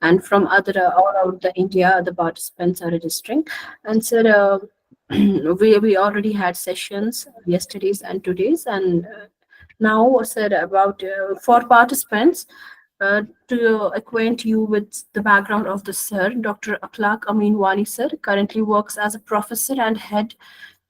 and from other all out the India, the participants are registering. And sir, we already had sessions yesterday's and today's, and now, sir, about for participants. To acquaint you with the background of the sir, Dr. Akhlaq Amin Wani sir currently works as a professor and head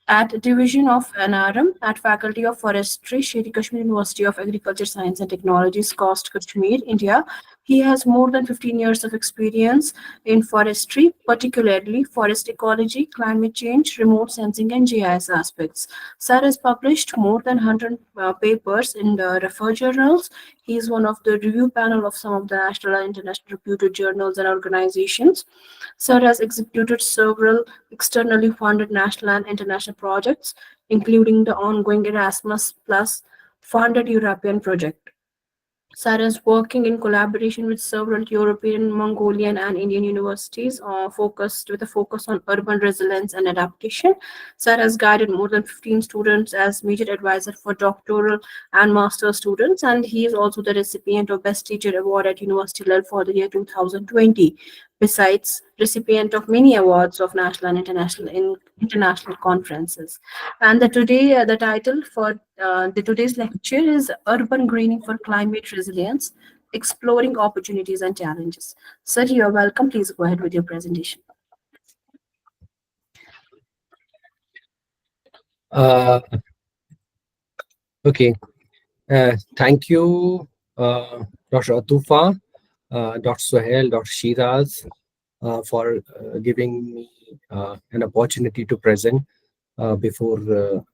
at Division of NRM at Faculty of Forestry, Sri Kashmir University of Agriculture, Science and Technologies, Coast Kashmir, India. He has more than 15 years of experience in forestry, particularly forest ecology, climate change, remote sensing, and GIS aspects. Sir has published more than 100 papers in the refer journals. He is one of the review panel of some of the national and international reputed journals and organizations. Sir has executed several externally funded national and international projects, including the ongoing Erasmus Plus funded European project. Sarah is working in collaboration with several European, Mongolian, and Indian universities, focused with a focus on urban resilience and adaptation. Sarah has guided more than 15 students as major advisor for doctoral and master students, and he is also the recipient of Best Teacher Award at University level for the year 2020. Besides, recipient of many awards of national and international conferences. And the title for the today's lecture is Urban Greening for Climate Resilience, Exploring Opportunities and Challenges. Sir, you're welcome. Please go ahead with your presentation. Uh, okay. Thank you, Dr. Atufa, Dr. Sohail, Dr. Shiraz, for giving me an opportunity to present before the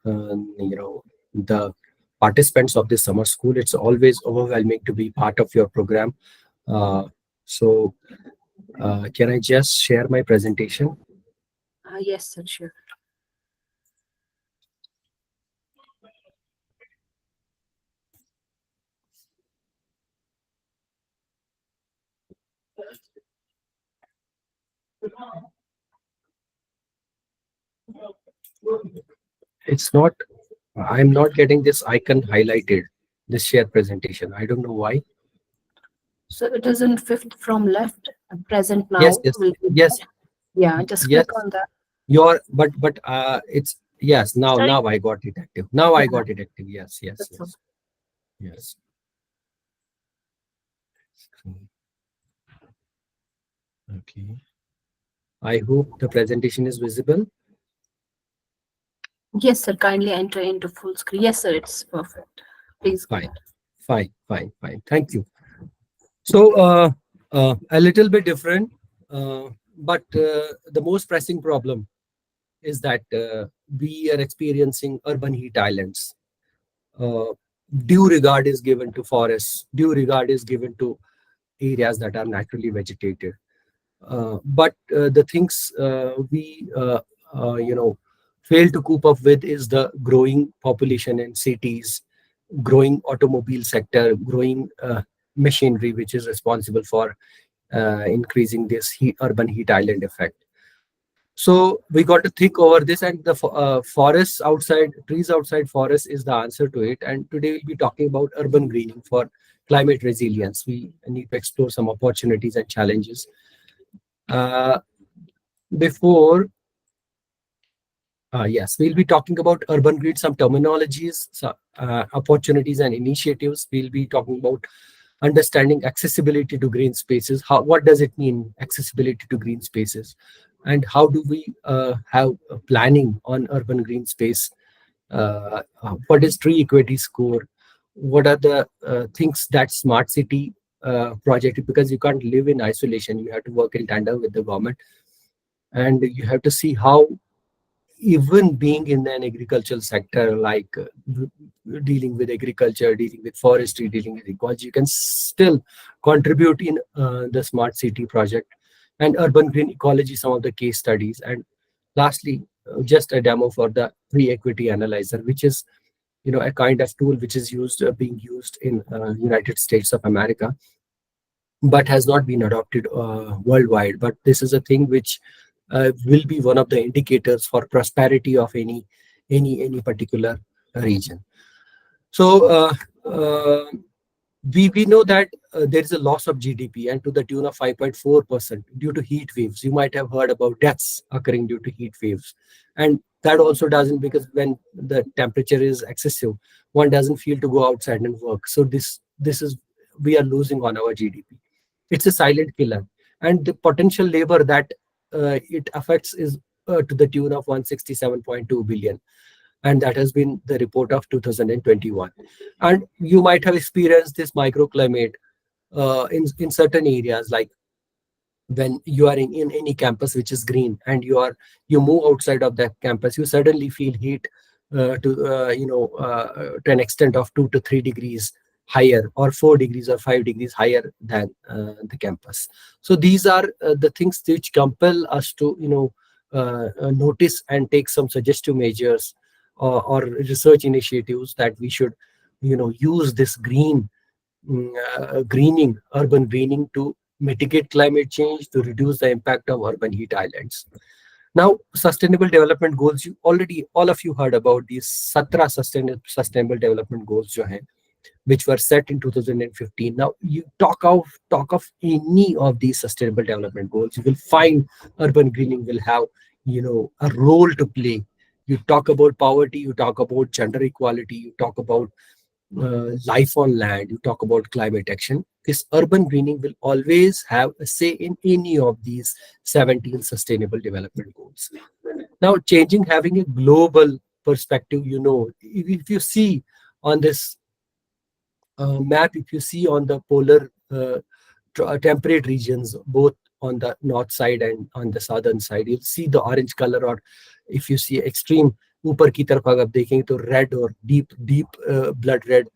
participants of this summer school. It's always overwhelming to be part of your program. So, can I just share my presentation? Yes, sir, sure. It's not, I'm not getting this icon highlighted, this share presentation. I don't know why. So it is in fifth from left, present Yes, now. yes, Will be yes, there. Yeah, just yes. click on that. Your, but it's, yes, Sorry? now I got it active. Now I Yeah, got it active. Yes, yes, that's all. yes, yes. Okay. I hope the presentation is visible. Yes, sir. Kindly enter into full screen. Yes, sir. It's perfect. Please go Fine, ahead. fine. Thank you. So, a little bit different, but the most pressing problem is that we are experiencing urban heat islands. Uh, due regard is given to forests. Due regard is given to areas that are naturally vegetated. But the things we fail to cope up with is the growing population in cities, growing automobile sector, growing machinery, which is responsible for increasing this urban heat island effect. So we got to think over this, and the forests outside, trees outside forests is the answer to it. And today we'll be talking about urban greening for climate resilience. We need to explore some opportunities and challenges. Uh, before, yes, we'll be talking about urban green, some terminologies, opportunities and initiatives. We'll be talking about understanding accessibility to green spaces. What does it mean, accessibility to green spaces? And how do we have planning on urban green space? What is tree equity score? What are the things that smart city project, because you can't live in isolation, you have to work in tandem with the government, and you have to see how even being in an agricultural sector, like dealing with agriculture, dealing with forestry, dealing with ecology, you can still contribute in the smart city project. And urban green ecology, some of the case studies. And lastly, just a demo for the tree equity analyzer, which is a kind of tool which is being used in United States of America, but has not been adopted worldwide. But this is a thing which will be one of the indicators for prosperity of any particular region. So We know that there is a loss of GDP and to the tune of 5.4% due to heat waves. You might have heard about deaths occurring due to heat waves. And that also doesn't, because when the temperature is excessive, one doesn't feel to go outside and work. So this is, we are losing on our GDP. It's a silent killer. And the potential labor that it affects is to the tune of 167.2 billion, and that has been the report of 2021. And you might have experienced this microclimate in certain areas, like when you are in any campus which is green and you move outside of that campus, you suddenly feel heat to an extent of 2 to 3 degrees higher, or 4 degrees or 5 degrees higher than the campus. So these are the things which compel us to notice and take some suggestive measures, or research initiatives, that we should use this urban greening, to mitigate climate change, to reduce the impact of urban heat islands. Now, sustainable development goals, you already, all of you heard about these 17 sustainable development goals jo hain, which were set in 2015. Now, you talk of any of these sustainable development goals, you will find urban greening will have a role to play. You talk about poverty, you talk about gender equality, you talk about life on land, you talk about climate action, this urban greening will always have a say in any of these 17 sustainable development goals. Now, changing, having a global perspective, if you see on this map, if you see on the polar temperate regions, both on the north side and on the southern side, you'll see the orange color, or if you see extreme ऊपर की तरफ अगर देखेंगे तो red or deep blood red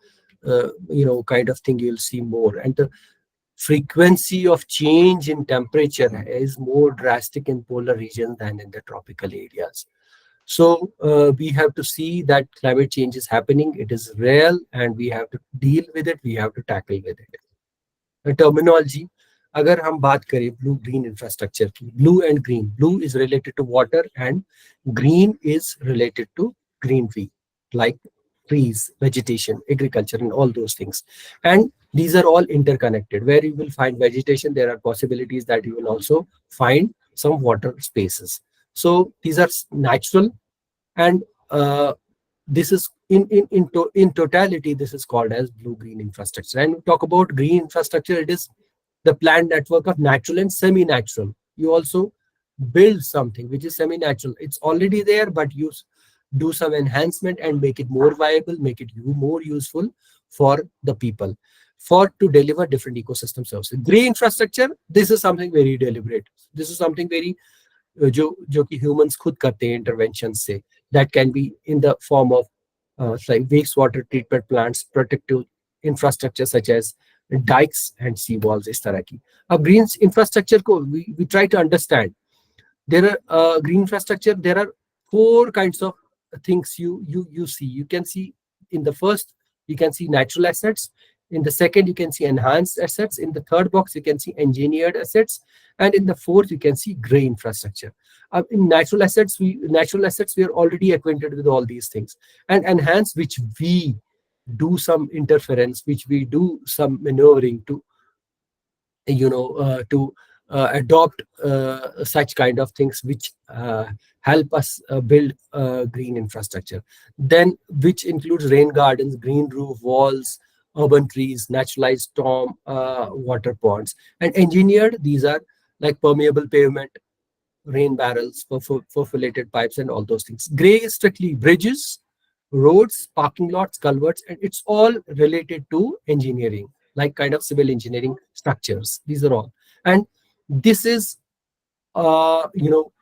kind of thing you'll see more. And the frequency of change in temperature is more drastic in polar regions than in the tropical areas. So we have to see that climate change is happening, it is real, and we have to deal with it, we have to tackle with it. Terminology, अगर हम बात करें blue green infrastructure की, blue and green, blue is related to water and green is related to greenery, like trees, vegetation, agriculture, and all those things. And these are all interconnected. Where you will find vegetation, there are possibilities that you will also find some water spaces. So these are natural, and this is in totality, this is called as blue green infrastructure. And we talk about green infrastructure, it is the planned network of natural and semi-natural. You also build something which is semi-natural, it's already there, but you do some enhancement and make it more viable, make it more useful for the people, for to deliver different ecosystem services. Green infrastructure, this is something very deliberate, this is something very जो कि humans खुद करते हैं interventions से, that can be in the form of like wastewater treatment plants, protective infrastructure such as dikes and sea walls, इस तरह की. अब green infrastructure को we try to understand. There are green infrastructure, there are four kinds of things you see. You can see in the first, you can see natural assets. In the second, you can see enhanced assets. In the third box, you can see engineered assets. And in the fourth, you can see gray infrastructure. In natural assets, we are already acquainted with all these things. And enhanced, which we do some interference, which we do some maneuvering to adopt such kind of things which help us build green infrastructure. Then, which includes rain gardens, green roof walls, urban trees, naturalized storm water ponds. And engineered, these are like permeable pavement, rain barrels, perforated pipes, and all those things. Gray is strictly bridges, roads, parking lots, culverts, and it's all related to engineering, like kind of civil engineering structures. These are all. And this is, uh, you know,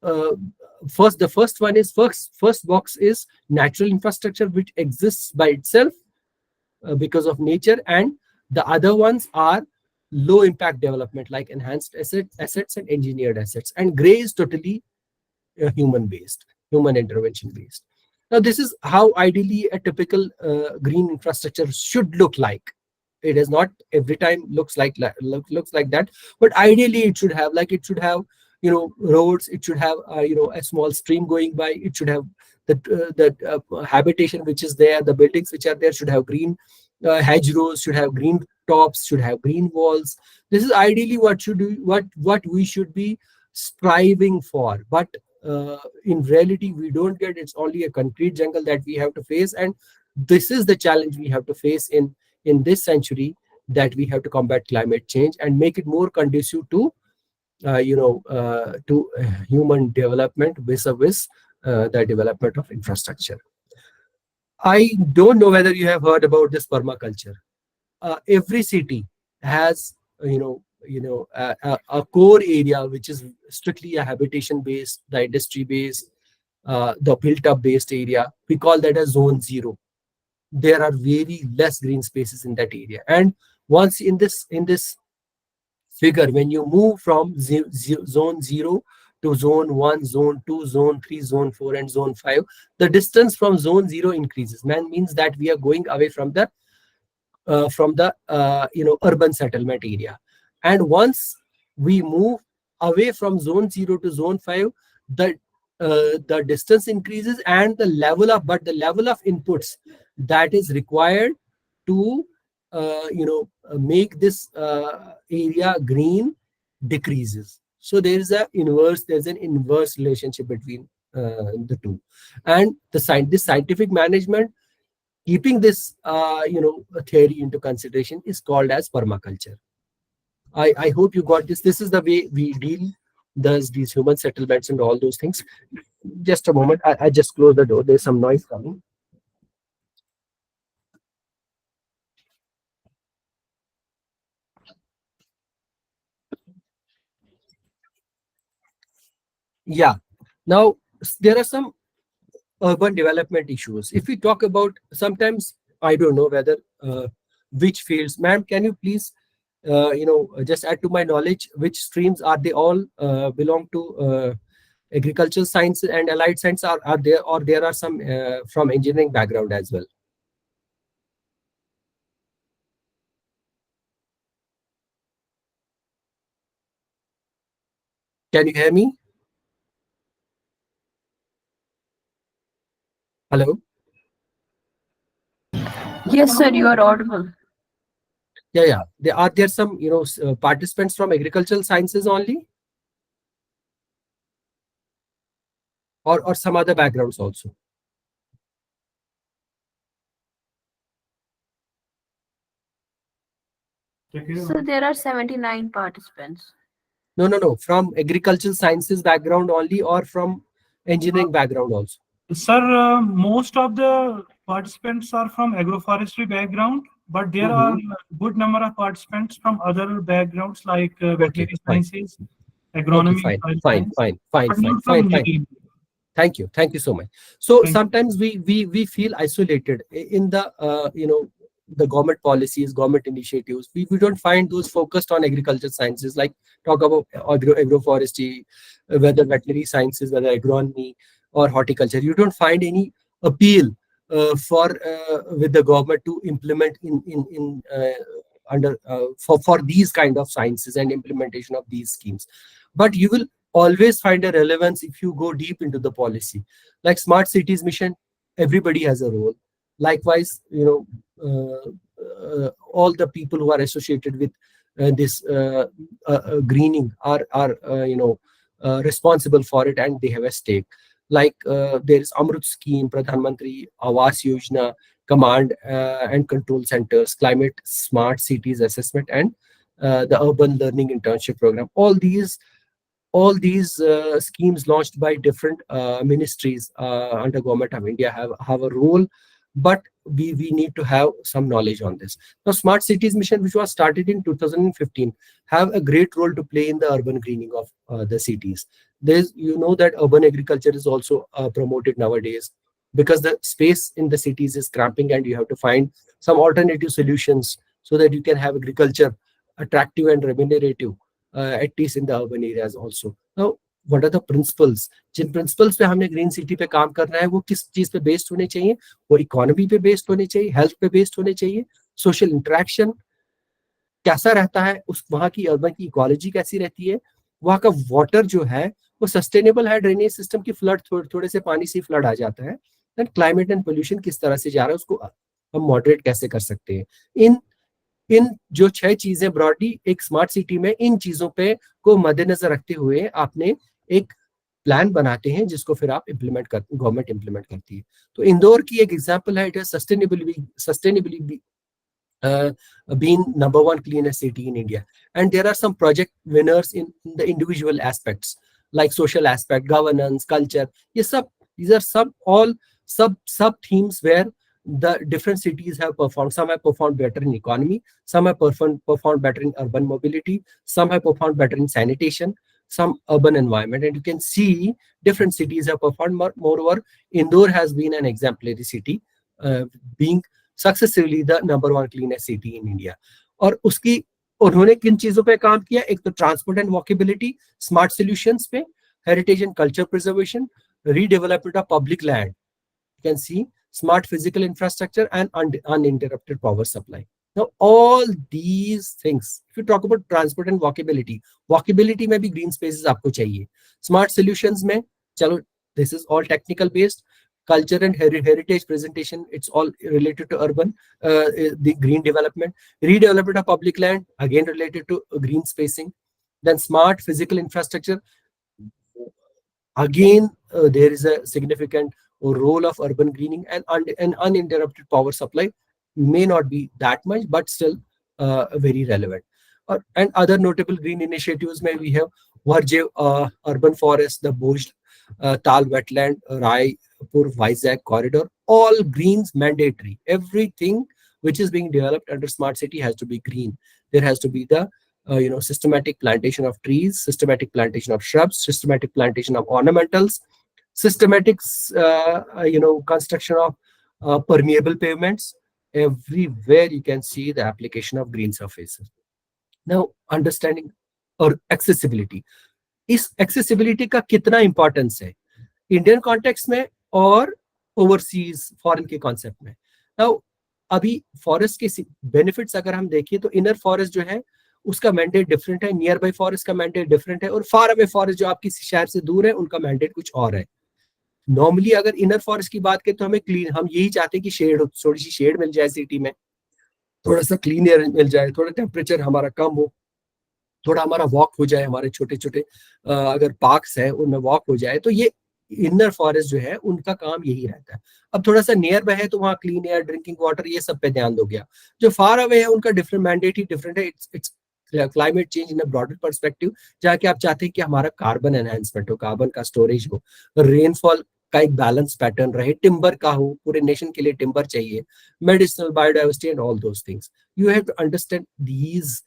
uh, the first one is first box is natural infrastructure which exists by itself because of nature, and the other ones are low impact development like enhanced assets and engineered assets. And gray is totally human based, human intervention based. Now, this is how ideally a typical green infrastructure should look like. It is not every time looks like that, but ideally it should have roads. It should have a small stream going by. It should have the habitation which is there. The buildings which are there should have green hedgerows should have green tops, should have green walls. This is ideally what should do, what we should be striving for. But in reality, we don't get. It's only a concrete jungle that we have to face, and this is the challenge we have to face in this century, that we have to combat climate change and make it more conducive to human development vis-a-vis the development of infrastructure. I don't know whether you have heard about this permaculture. Every city has a core area which is strictly a habitation based, the industry based, the built up based area. We call that as zone zero. There are very less green spaces in that area, and once in this figure, when you move from zone 0 to zone 1, zone 2, zone 3, zone 4, and zone 5, the distance from zone 0 increases. Man means that we are going away from the urban settlement area. And once we move away from zone 0 to zone 5, the the distance increases, and the level of inputs that is required to make this area green decreases. So there's an inverse relationship between the two. And this scientific management, keeping this theory into consideration, is called as permaculture. I hope you got this. This is the way we deal these human settlements and all those things. Just a moment. I just close the door. There's some noise coming. Yeah. Now there are some urban development issues. If we talk about, sometimes I don't know whether which fields, ma'am, can you please just add to my knowledge, which streams are they all belong to agricultural science and allied science, are there, or there are some from engineering background as well? Can you hear me? Hello? Yes, sir, you are audible. Yeah, yeah. There some participants from agricultural sciences only, or some other backgrounds also? So there are 79 participants. No, no, no. From agricultural sciences background only, or from engineering background also? Sir, most of the participants are from agroforestry background, but there are Mhm. good number of participants from other backgrounds like Okay, veterinary fine. sciences, Okay, agronomy, fine, soil fine, science, fine, fine, but fine, not from fine, fine. engineering. Thank you so much. So Thank sometimes we feel isolated in the the government policies, government initiatives. We don't find those focused on agriculture sciences, like talk about agroforestry, whether veterinary sciences, whether agronomy or horticulture. You don't find any appeal for with the government to implement in under for these kind of sciences and implementation of these schemes. But you will always find a relevance if you go deep into the policy. Like smart cities mission, everybody has a role. Likewise, all the people who are associated with this greening are responsible for it, and they have a stake. Like there is Amrut scheme, Pradhan Mantri Awas Yojana, command and control centers, climate smart cities assessment, and the urban learning internship program. All these schemes launched by different ministries under government of India have a role, but we need to have some knowledge on this. Now, Smart Cities Mission, which was started in 2015, have a great role to play in the urban greening of the cities. There's, that urban agriculture is also promoted nowadays, because the space in the cities is cramping, and you have to find some alternative solutions so that you can have agriculture attractive and remunerative, at least in the urban areas also. Now, what are the principles? Jin principles पे हमने green city पे काम करना है, वो किस चीज पे based होने चाहिए? वो economy पे based होने चाहिए, health पे based होने चाहिए, social interaction कैसा रहता है, उस वहाँ की urban की ecology कैसी रहती है, वहाँ का water जो है वो sustainable है, ड्रेनेज सिस्टम की फ्लड थोड़े से पानी से फ्लड आ जाता है, एंड क्लाइमेट एंड पोल्यूशन किस तरह से जा रहा है, उसको हम मॉडरेट कैसे कर सकते हैं। इन इन जो 6 चीजें ब्रॉडली एक स्मार्ट सिटी में, इन चीजों पे को मद्देनजर रखते हुए आपने एक प्लान बनाते हैं जिसको फिर आप इम्प्लीमेंट कर, गवर्नमेंट इम्प्लीमेंट करती है। तो इंदौर की एक एग्जांपल है, इट है sustainably being number one cleanest city in India. And there are some project winners in the individual aspects, like social aspect, governance, culture. These are some all sub themes where the different cities have performed. Some have performed better in economy, some have performed better in urban mobility, some have performed better in sanitation, some urban environment. And you can see different cities have performed more. Moreover, Indore has been an exemplary city, being successively the number one cleanest city in India. और उसकी उन्होंने किन चीजों पे काम किया, एक तो ट्रांसपोर्ट एंड वॉकेबिलिटी, स्मार्ट सॉल्यूशंस पे, heritage and culture preservation, redevelopment of public land, you can see smart physical infrastructure and uninterrupted power supply. Now all these things, if you talk about transport and walkability में भी green spaces आपको चाहिए, smart solutions में चलो this is all technical based, culture and heritage presentation, it's all related to urban, the green development, redevelopment of public land again related to green spacing, then smart physical infrastructure. Again, there is a significant role of urban greening, and an uninterrupted power supply may not be that much, but still very relevant. And other notable green initiatives may we have Varje urban forest, the Bhoj Tal wetland, Raipur Vizag corridor, all greens mandatory. Everything which is being developed under smart city has to be green. There has to be the systematic plantation of trees, systematic plantation of shrubs, systematic plantation of ornamentals, systematic, construction of permeable pavements. Everywhere you can see the application of green surfaces. Now, understanding or accessibility. इस accessibility का कितना importance है Indian context में और overseas foreign के concept में। Now अभी forest के बेनिफिट्स अगर हम देखिए तो इनर फॉरेस्ट जो है उसका मैंडेट डिफरेंट है, नियर बाई फॉरेस्ट का मैंडेट डिफरेंट है, और फार अवे फॉरेस्ट जो आपकी शहर से दूर है उनका मैंडेट कुछ और है। नॉर्मली अगर इनर फॉरेस्ट की बात करें तो हमें क्लीन, हम यही चाहते हैं कि शेड, थोड़ी सी शेड मिल जाए सिटी में, थोड़ा सा क्लीन एयर मिल जाए, थोड़ा टेम्परेचर हमारा कम हो, थोड़ा हमारा वॉक हो जाए, हमारे छोटे छोटे अगर पार्क्स है उनमें वॉक हो जाए। तो ये इनर फॉरेस्ट जो है उनका काम यही रहता है। अब थोड़ा सा नियर बाय है तो वहाँ क्लीन एयर, ड्रिंकिंग वाटर, ये सब पे ध्यान दो गया। जो फार अवे है उनका डिफरेंट मैंडेट ही डिफरेंट है। It's climate change in a broader perspective, जहाँ के आप चाहते हैं कि हमारा कार्बन एनहांसमेंट हो, कार्बन का स्टोरेज हो, रेनफॉल का एक बैलेंस पैटर्न रहे, टिम्बर का हो, पूरे नेशन के लिए टिम्बर चाहिए, medicinal, biodiversity and all those things. You have to understand these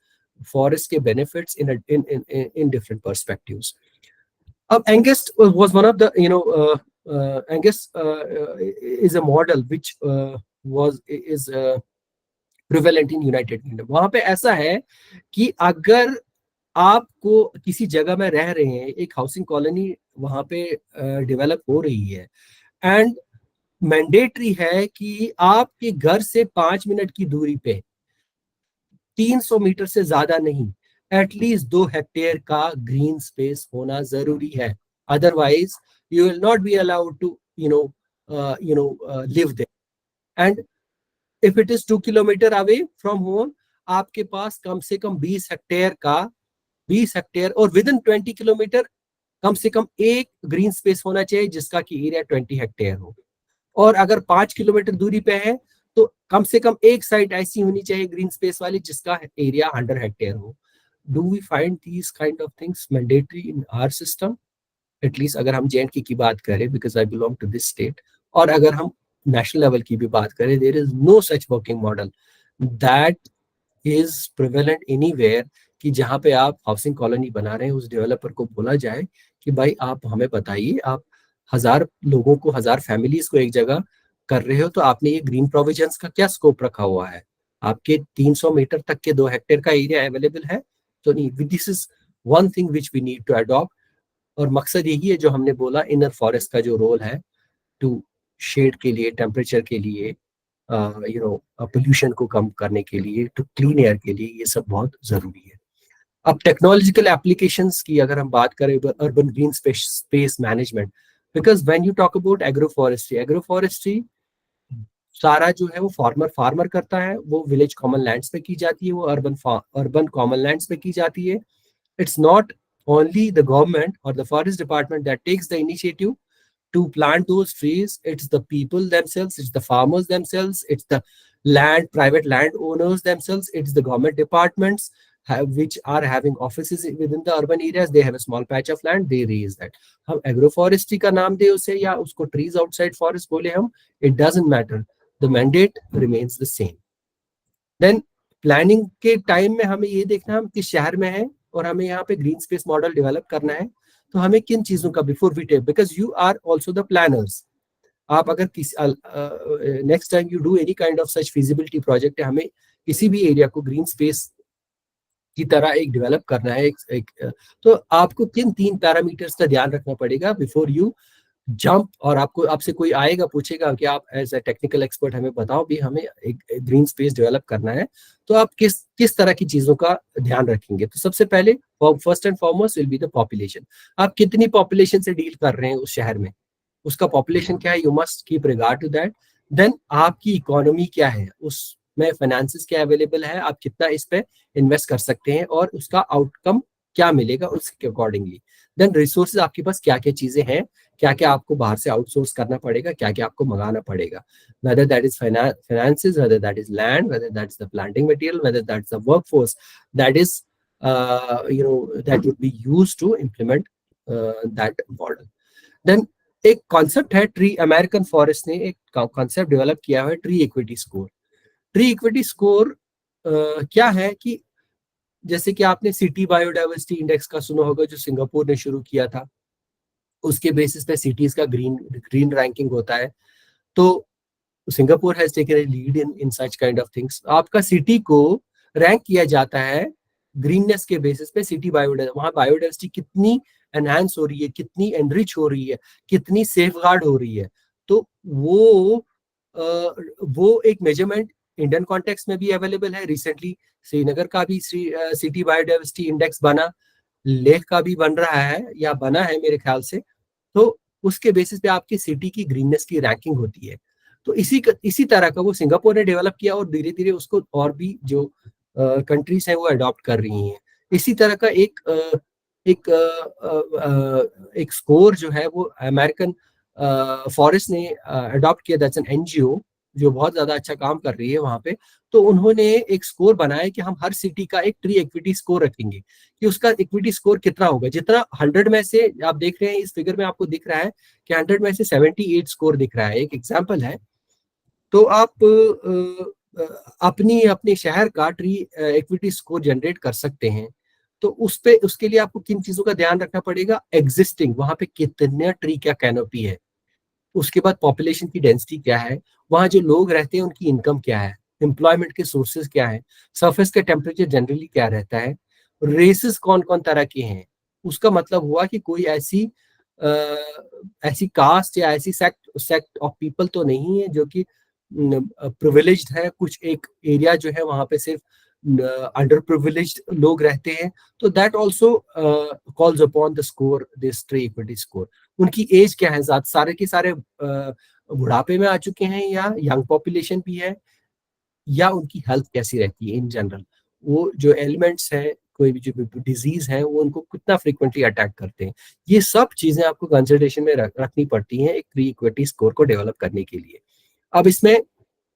forest के benefits in different perspectives. Angus was one of the Angus is a model which is prevalent in United Kingdom. वहां पे ऐसा है कि अगर आपको किसी जगह में रह रहे हैं, एक हाउसिंग कॉलोनी वहां पे डेवलप हो रही है, एंड मैंडेटरी है कि आपके घर से 5 मिनट की दूरी पे 300 मीटर से ज्यादा नहीं, एटलीस्ट 2 हेक्टेयर का ग्रीन स्पेस होना जरूरी है। Otherwise you will not be allowed to live there. And if it is 2 kilometre away from home, आपके पास कम से कम 20 हेक्टेयर और विद इन 20 किलोमीटर कम से कम एक ग्रीन स्पेस होना चाहिए जिसका की एरिया 20 हेक्टेयर हो। और अगर 5 किलोमीटर दूरी पे है तो कम से कम एक साइट ऐसी होनी चाहिए ग्रीन स्पेस वाली जिसका एरिया 100 हेक्टेयर हो। Do we find these kind of things mandatory in our system? At least अगर हम JNK की बात करें, because I belong to this state, और अगर हम नेशनल लेवल की भी बात करें, there is no such working model that is prevalent anywhere कि जहां पे आप हाउसिंग कॉलोनी बना रहे हैं उस डेवलपर को बोला जाए कि भाई आप हमें बताइए, आप 1000 लोगों को, 1000 फैमिलीज को एक जगह कर रहे हो, तो आपने ये ग्रीन प्रोविजंस का क्या स्कोप रखा हुआ है? आपके 300 मीटर तक के 2 हेक्टेयर का एरिया अवेलेबल है? तो नहीं, this is one thing which we need to adopt. और मकसद यही है जो हमने बोला, इनर फॉरेस्ट का जो रोल है टू शेड के लिए, टेम्परेचर के लिए, पोल्यूशन को कम करने के लिए, टू क्लीन एयर के लिए, ये सब बहुत जरूरी है। अब टेक्नोलॉजिकल एप्लीकेशंस की अगर हम बात करें, urban green space management, because when you talk about agroforestry सारा जो है वो फार्मर करता है, वो विलेज कॉमन लैंड्स पे की जाती है, वो अर्बन कॉमन लैंड्स पे की जाती है. It's not only the government or the forest department that takes the initiative to plant those trees. It's the people themselves, it's the farmers themselves, it's the private land owners themselves, it's the government departments which are having offices within the urban areas. They have a small patch of land, they raise that. हम agroforestry का नाम दे उसे या उसको trees outside forest बोले हम, it doesn't matter. The mandate remains the same. Then planning के time में हमें ये देखना हम किस शहर में है और हमें यहाँ पे ग्रीन स्पेस मॉडल डेवलप करना है. तो हमें किन चीजों का before we take, because you are also the planners. आप अगर किसी next time you do any kind of such feasibility project है, हमें किसी भी एरिया को ग्रीन स्पेस की तरह एक डेवलप करना है, तो आपको किन 3 पैरामीटर्स का ध्यान रखना पड़ेगा बिफोर यू जंप. और आपसे कोई आएगा पूछेगा कि आप एज ए टेक्निकल एक्सपर्ट हमें बताओ भी हमें एक ग्रीन स्पेस डेवलप करना है, तो आप किस तरह की चीजों का ध्यान रखेंगे. तो सबसे पहले first and foremost will be the population. आप कितनी पॉपुलेशन से डील कर रहे हैं उस शहर में, उसका पॉपुलेशन क्या है, you must keep regard to that. Then आपकी इकोनॉमी क्या है, उसमें फाइनेंसिस क्या अवेलेबल है, आप कितना इस पे इन्वेस्ट कर सकते हैं और उसका आउटकम क्या मिलेगा उसके अकॉर्डिंगली. देन रिसोर्सेज आपके पास क्या क्या चीजें हैं, क्या क्या आपको बाहर से आउटसोर्स करना पड़ेगा, क्या क्या आपको मंगाना पड़ेगा, whether that is finances, whether that is land, whether that's the planting material, whether that's the workforce that is that would be used to implement that model. Then एक कॉन्सेप्ट है ट्री, अमेरिकन फॉरेस्ट ने एक concept develop किया है, tree equity score. Tree equity score क्या है कि जैसे कि आपने सिटी बायोडाइवर्सिटी इंडेक्स का सुना होगा जो सिंगापुर ने शुरू किया था, उसके बेसिस पे सिटीज का ग्रीन रैंकिंग होता है. तो Singapore has taken a lead in such kind of things. आपका सिटी को रैंक किया जाता है ग्रीननेस के बेसिस पे, सिटी बायोडाइवर्सिटी, वहां बायोडाइवर्सिटी कितनी एनहांस हो रही है, कितनी एनरिच हो रही है, कितनी सेफगार्ड हो रही है. तो वो एक मेजरमेंट इंडियन कॉन्टेक्स्ट में भी अवेलेबल है. रिसेंटली श्रीनगर का भी सिटी बायोडाइवर्सिटी इंडेक्स बना, लेह का भी बन रहा है या बना है मेरे ख्याल से. तो उसके बेसिस पे आपकी सिटी की ग्रीननेस की रैंकिंग होती है. तो इसी तरह का वो सिंगापुर ने डेवलप किया और धीरे धीरे उसको और भी जो कंट्रीज हैं वो अडॉप्ट कर रही हैं. इसी तरह का एक स्कोर जो है वो अमेरिकन फॉरेस्ट ने अडॉप्ट किया, दैट्स एन एनजीओ जो बहुत ज्यादा अच्छा काम कर रही है वहां पे. तो उन्होंने एक स्कोर बनाया कि हम हर सिटी का एक ट्री इक्विटी स्कोर रखेंगे कि उसका इक्विटी स्कोर कितना होगा. जितना 100 में से आप देख रहे हैं इस फिगर में आपको दिख रहा है कि 100 में से 78 स्कोर दिख रहा है. एक एग्जांपल है. तो आप अपने शहर का ट्री इक्विटी स्कोर जनरेट कर सकते हैं. तो उसके लिए आपको किन चीजों का ध्यान रखना पड़ेगा, एग्जिस्टिंग वहां पे कितने ट्री क्या कैनोपी है, उसके बाद पॉपुलेशन की डेंसिटी क्या है, वहां जो लोग रहते हैं उनकी इनकम क्या है, एम्प्लॉयमेंट के सोर्सेज क्या है, सरफेस का टेम्परेचर जनरली क्या रहता है, रेसेस कौन कौन तरह के हैं. उसका मतलब हुआ कि कोई ऐसी कास्ट या ऐसी सेक्ट ऑफ पीपल तो नहीं है जो कि प्रिविलेज्ड है. कुछ एक एरिया जो है वहां पे सिर्फ अंडर प्रिविलेज्ड लोग रहते हैं. तो that also calls upon the score, this tree equity score. उनकी एज क्या है, सारे के सारे बुढ़ापे में आ चुके हैं या यंग पॉपुलेशन भी है, या उनकी हेल्थ कैसी रहती है इन जनरल. वो जो एलिमेंट्स है, कोई भी जो डिजीज है वो उनको कितना फ्रीक्वेंटली अटैक करते हैं. ये सब चीजें आपको कंसिडरेशन में रखनी पड़ती हैं एक ट्री इक्विटी स्कोर को डेवलप करने के लिए. अब इसमें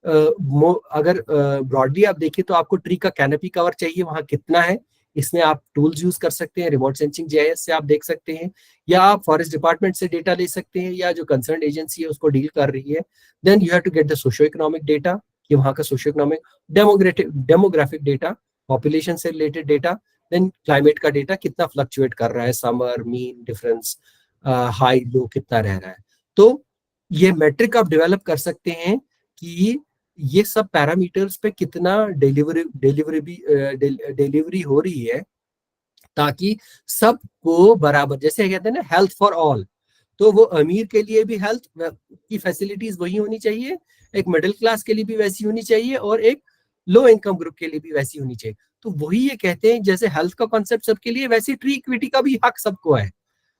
अगर ब्रॉडली आप देखिए तो आपको ट्री का कैनोपी कवर चाहिए वहां कितना है. इसमें आप टूल्स यूज कर सकते हैं, रिमोट सेंसिंग जीआईएस से आप देख सकते हैं, या आप फॉरेस्ट डिपार्टमेंट से डेटा ले सकते हैं, या जो कंसर्न एजेंसी है उसको डील कर रही है. Then you have to get the socio economic data कि वहाँ का socio economic demographic data, population से रिलेटेड डेटा, देन क्लाइमेट का डेटा कितना फ्लक्चुएट कर रहा है, summer mean difference, high low कितना रह रहा है. तो ये मेट्रिक आप डेवलप कर सकते हैं कि ये सब पैरामीटर्स पे कितना डिलीवरी हो रही है, ताकि सबको बराबर, जैसे कहते हैं ना हेल्थ फॉर ऑल, तो वो अमीर के लिए भी हेल्थ की फैसिलिटीज वही होनी चाहिए, एक मिडिल क्लास के लिए भी वैसी होनी चाहिए, और एक लो इनकम ग्रुप के लिए भी वैसी होनी चाहिए. तो वही ये कहते हैं जैसे हेल्थ का कॉन्सेप्ट सबके लिए, वैसे ट्री इक्विटी का भी हक सबको है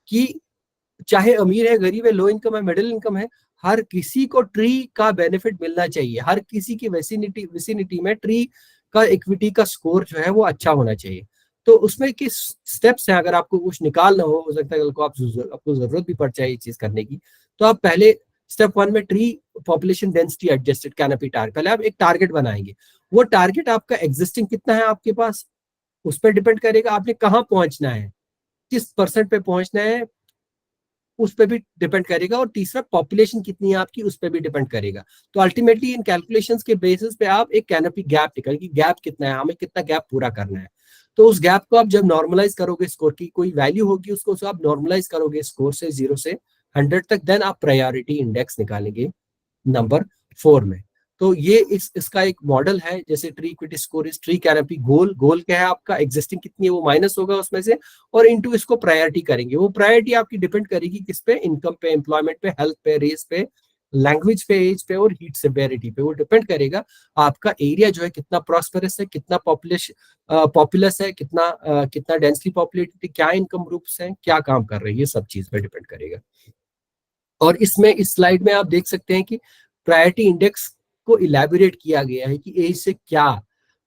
कि चाहे अमीर है, गरीब है, लो इनकम है, मिडिल इनकम है, हर किसी को ट्री का बेनिफिट मिलना चाहिए, हर किसी की विसिनिटी में ट्री का इक्विटी का स्कोर जो है वो अच्छा होना चाहिए। तो उसमें किस स्टेप्स हैं, अगर आपको कुछ निकालना हो सकता है कल को आपको जरूरत भी पड़ जाए ये चीज करने की, तो आप पहले स्टेप 1 में tree population density adjusted canopy target, पहले आप एक टारगेट बनाएंगे। वो टारगेट आपका एग्जिस्टिंग कितना है आपके पास, उस पर डिपेंड करेगा। आपने कहाँ पहुंचना है, किस परसेंट पे पहुंचना है, उस पर भी डिपेंड करेगा। और तीसरा, पॉपुलेशन कितनी है आपकी, उस पर भी डिपेंड करेगा। तो अल्टीमेटली इन कैलकुलेशंस के बेसिस पे आप एक कैनोपी गैप निकालें कि गैप कितना है, हमें कितना गैप पूरा करना है। तो उस गैप को आप जब नॉर्मलाइज करोगे, स्कोर की कोई वैल्यू होगी उसको आप नॉर्मलाइज करोगे स्कोर से 0 से 100 तक, देन आप प्रायोरिटी इंडेक्स निकालेंगे नंबर 4 में। तो ये इसका एक मॉडल है, जैसे tree equity score is tree canopy goal क्या है आपका, एग्जिस्टिंग कितनी है वो माइनस होगा उसमें से, और इनटू इसको प्रायोरिटी करेंगे। वो प्रायोरिटी आपकी डिपेंड करेगी किस पे, इनकम पे, एम्प्लॉयमेंट पे, हेल्थ पे, रेस पे, लैंग्वेज पे, एज पे और हीट सेवेरिटी पे। वो डिपेंड करेगा आपका एरिया जो है कितना प्रॉस्पेरस है, कितना पॉपुलस है, कितना डेंसली पॉपुलेटेड, क्या इनकम ग्रुप्स हैं, क्या काम कर रहे हैं, ये सब चीज पे डिपेंड करेगा। और इसमें इस स्लाइड में आप देख सकते हैं कि प्रायोरिटी इंडेक्स को इलेबोरेट किया गया है कि एज से क्या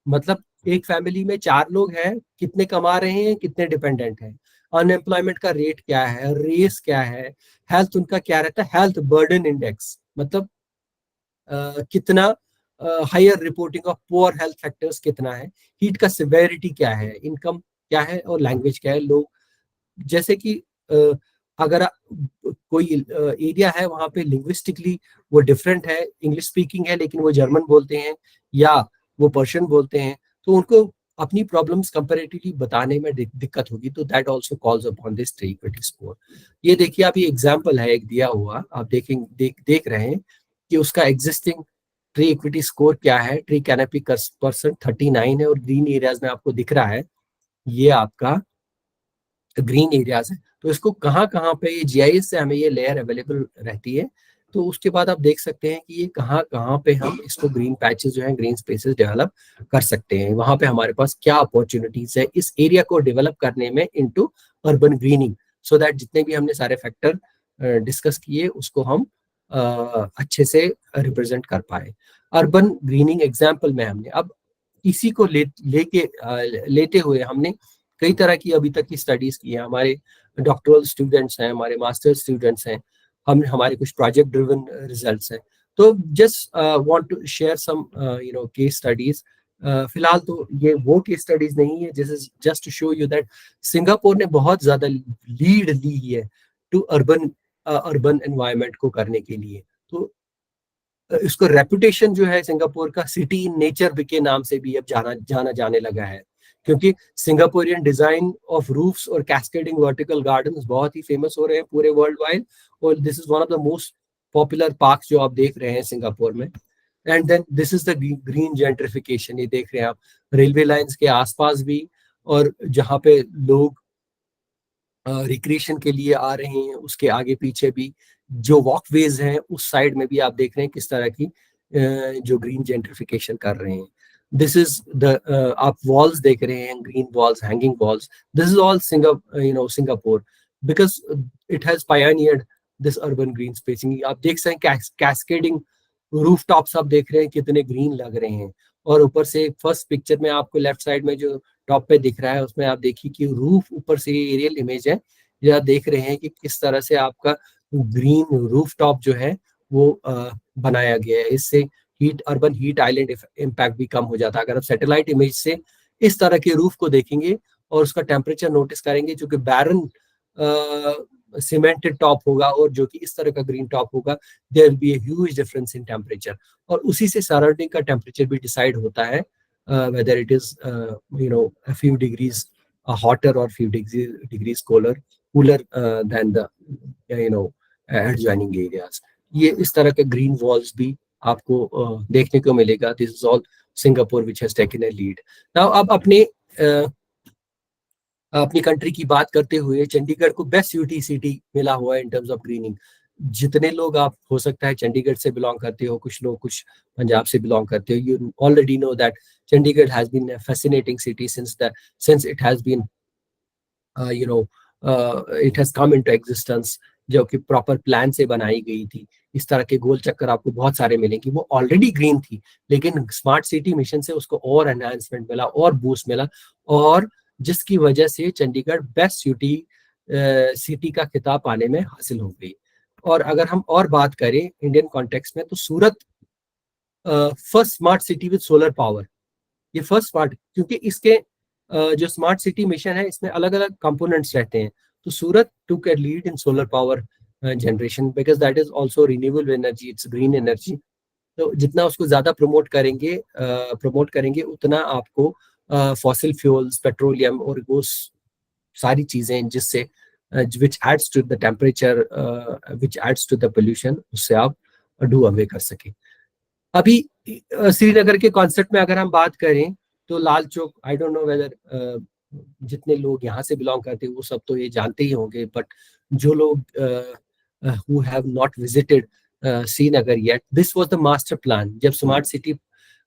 मतलब, एक फैमिली में 4 लोग हैं, कितने कमा रहे हैं, कितने डिपेंडेंट हैं, अनएम्प्लॉयमेंट का रेट क्या है, रेस क्या है, हेल्थ उनका क्या रहता है, हेल्थ बर्डन इंडेक्स मतलब कितना higher reporting of poor health factors कितना है, हीट का सिवेरिटी क्या है, इनकम क्या है और लैंग्वेज क्या है। लोग जैसे कि अगर कोई एरिया है वहां पे लिंग्विस्टिकली वो डिफरेंट है, इंग्लिश स्पीकिंग है लेकिन वो जर्मन बोलते हैं या वो पर्शियन बोलते हैं, तो उनको अपनी प्रॉब्लम्स कंपैरेटिवली बताने में दिक्कत होगी। तो that also calls upon this tree equity score. ये देखिए, आप ये एग्जांपल है एक दिया हुआ, आप देख रहे हैं कि उसका एग्जिस्टिंग ट्री इक्विटी स्कोर क्या है। ट्री कैनोपी परसेंट 39 है और ग्रीन एरियाज में आपको दिख रहा है ये आपका ग्रीन एरियाज है। तो इसको कहाँ कहाँ पे ये जीआईएस से हमें ये लेयर अवेलेबल रहती है। तो उसके बाद आप देख सकते हैं कि ये कहाँ कहाँ पे हम इसको ग्रीन पैचेस जो है, ग्रीन स्पेसेस डेवलप कर सकते हैं, वहां पे हमारे पास क्या अपॉर्चुनिटीज है इस एरिया को डेवलप करने में into urban grinning, so that जितने भी हमने सारे फैक्टर डिस्कस किए उसको हम अच्छे से रिप्रेजेंट कर पाए। अर्बन ग्रीनिंग एग्जाम्पल में हमने अब इसी को लेते हुए हमने कई तरह की अभी तक की स्टडीज की है। हमारे डॉक्टरल स्टूडेंट्स हैं, हमारे मास्टर स्टूडेंट्स हैं, हम हमारे कुछ प्रोजेक्ट ड्रिवन रिजल्ट्स हैं। तो just want to share some case studies. फिलहाल तो ये वो केस स्टडीज नहीं है, this is just to show you that Singapore ने बहुत ज्यादा लीड ली है टू अर्बन एनवायरनमेंट को करने के लिए। तो इसको रेपुटेशन जो है सिंगापुर का सिटी इन नेचर के नाम से भी अब जाना जाना जाने लगा है, क्योंकि सिंगापुरियन डिजाइन ऑफ रूफ्स और कैस्केडिंग वर्टिकल गार्डन्स बहुत ही फेमस हो रहे हैं पूरे वर्ल्ड वाइड। और this is one of the most popular park जो आप देख रहे हैं सिंगापुर में। And then this is the green gentrification, ये देख रहे हैं आप रेलवे लाइंस के आसपास भी, और जहाँ पे लोग रिक्रिएशन के लिए आ रहे हैं उसके आगे पीछे भी जो वॉकवेज हैं उस साइड में भी आप देख रहे हैं किस तरह की जो ग्रीन जेंट्रिफिकेशन कर रहे हैं। दिस इज द आप वॉल्स देख रहे हैं, green walls, hanging walls, this is all Singapore because it has pioneered this urban green spacing. आप देख सकते हैं कैस्केडिंग रूफ टॉप्स आप देख रहे हैं कितने ग्रीन लग रहे हैं। और ऊपर से फर्स्ट पिक्चर में आपको लेफ्ट साइड में जो टॉप पे दिख रहा है उसमें आप देखिए कि रूफ ऊपर से ये एरियल इमेज है, जो आप देख रहे हैं कि किस तरह से आपका ग्रीन रूफ टॉप जो है वो बनाया गया है। इससे अर्बन हीट आइलैंड इम्पैक्ट भी कम हो जाता है। अगर आप सैटेलाइट इमेज से इस तरह के रूफ को देखेंगे और उसका टेम्परेचर नोटिस करेंगे, जो कि बैरन सीमेंटेड टॉप होगा और जो कि इस तरह का ग्रीन टॉप होगा, there will be a huge difference in temperature. और उसी से सराउंडिंग का टेम्परेचर भी डिसाइड होता है, whether it is a few degrees hotter or few degrees cooler than the adjoining areas। ये इस तरह के ग्रीन वॉल्स भी आपको देखने को मिलेगा। This is all Singapore which has taken a lead. Now अब अपनी कंट्री की बात करते हुए चंडीगढ़ को बेस्ट यूटी सिटी मिला हुआ है इन टर्म्स ऑफ ग्रीनिंग। जितने लोग आप हो सकता है चंडीगढ़ से बिलोंग करते हो, कुछ लोग कुछ पंजाब से बिलोंग करते हो, you already know that Chandigarh has been a fascinating city since it has been it has come into existence, जो कि प्रॉपर प्लान से बनाई गई थी। इस तरह के गोल चक्कर आपको बहुत सारे मिलेंगे। वो ऑलरेडी ग्रीन थी, लेकिन स्मार्ट सिटी मिशन से उसको और एनहांसमेंट मिला और बूस्ट मिला, और जिसकी वजह से चंडीगढ़ बेस्ट सिटी सिटी का खिताब पाने में हासिल हो गई। और अगर हम और बात करें इंडियन कॉन्टेक्स्ट में, तो Surat first smart city with solar power, ये फर्स्ट स्मार्ट, क्योंकि इसके जो स्मार्ट सिटी मिशन है इसमें अलग अलग कंपोनेंट्स रहते हैं। तो Surat took a lead in solar power generation, because that is also renewable energy, it's green energy. तो जितना उसको ज्यादा प्रमोट करेंगे उतना आपको फॉसिल फ्यूल्स, पेट्रोलियम और वो सारी चीजें जिससे which aids to the temperature, which aids to the pollution, उससे आप डू अवे कर सके। अभी श्रीनगर के कॉन्सेप्ट में अगर हम बात करें तो Lal Chowk, I don't know whether जितने लोग यहाँ से बिलोंग करते हैं वो सब तो ये जानते ही होंगे, बट जो लोग who have not visited Srinagar yet, this was the master plan. जब स्मार्ट सिटी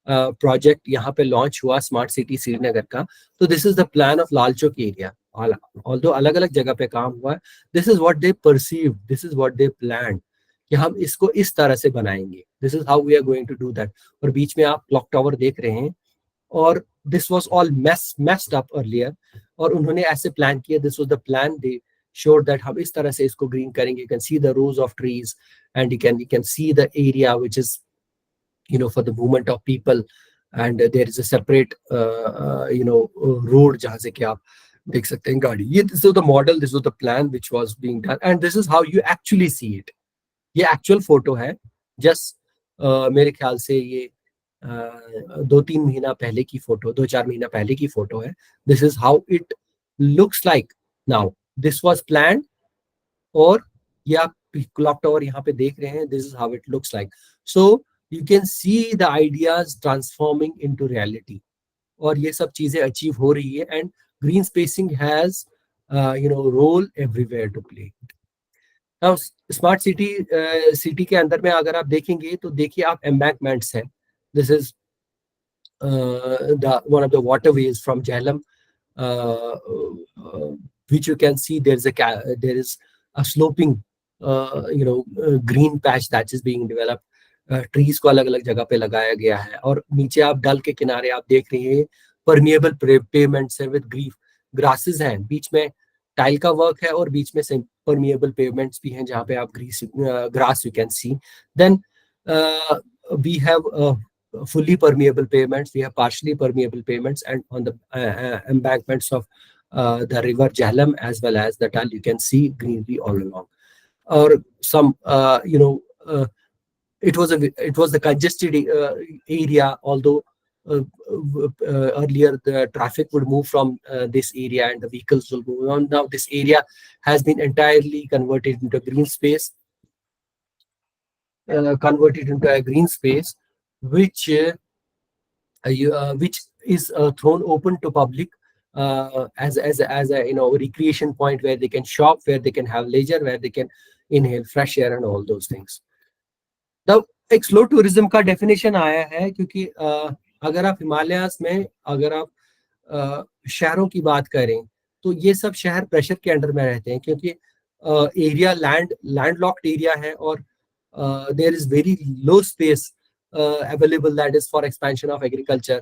प्रोजेक्ट यहाँ पे लॉन्च हुआ स्मार्ट सिटी श्रीनगर का, तो this is the plan of Lal Chowk area. Although अलग अलग जगह पे काम हुआ है, this is what they perceive, this is what they plan कि हम इसको इस तरह से बनाएंगे, this is how we are going to do that. और बीच में आप क्लॉक टावर देख रहे हैं, और this was all messed up earlier, और उन्होंने ऐसे प्लान किया, this was the plan, they showed that हम इस तरह से इसको ग्रीन करेंगे। You can see the rows of trees and you can see the area which is for the movement of people, and there is a separate road जहाँ से कि आप देख सकते हैं गाड़ी। ये this was the model, this was the plan which was being done, and this is how you actually see it। ये एक्चुअल फोटो है, जस्ट मेरे ख्याल से ये 2-3 महीना पहले की फोटो, 2-4 महीना पहले की फोटो है। This is how it looks like now, this was plan. और ये आप क्लॉक टावर यहाँ पे देख रहे हैं, this is how it looks like. So you can see the ideas transforming into reality, और ये सब चीजें अचीव हो रही है, and green spacing has role everywhere to play. Now smart city के अंदर में अगर आप देखेंगे तो देखिए आप एम्बैंकमेंट्स हैं। This is one of the waterways from Jhelum, which you can see there is a sloping green patch that is being developed। Trees को अलग अलग जगह पे लगाया गया है, और नीचे आप डल के किनारे आप देख रहे हैं परमिएबल पेवमेंट्स है विद ग्रासेस हैं, बीच में टाइल का वर्क है, और बीच में से परमिएबल पेवमेंट्स भी हैं जहाँ पे आप grass you can see. Then we have fully permeable pavements, we have partially permeable pavements, and on the embankments of the river Jhelum as well as the Dal, you can see greenery all along. Or some it was the congested area, although earlier the traffic would move from this area and the vehicles will move on. Now this area has been entirely converted into a green space, which is thrown open to public as a recreation point where they can shop, where they can have leisure, where they can inhale fresh air and all those things. तब एक slow tourism का definition आया है, क्योंकि अगर आप हिमालयास में अगर आप शहरों की बात करें तो ये सब शहर प्रेशर के अंडर में रहते हैं, क्योंकि एरिया लैंडलॉक्ड एरिया है, और there is very low space available that is for expansion of agriculture,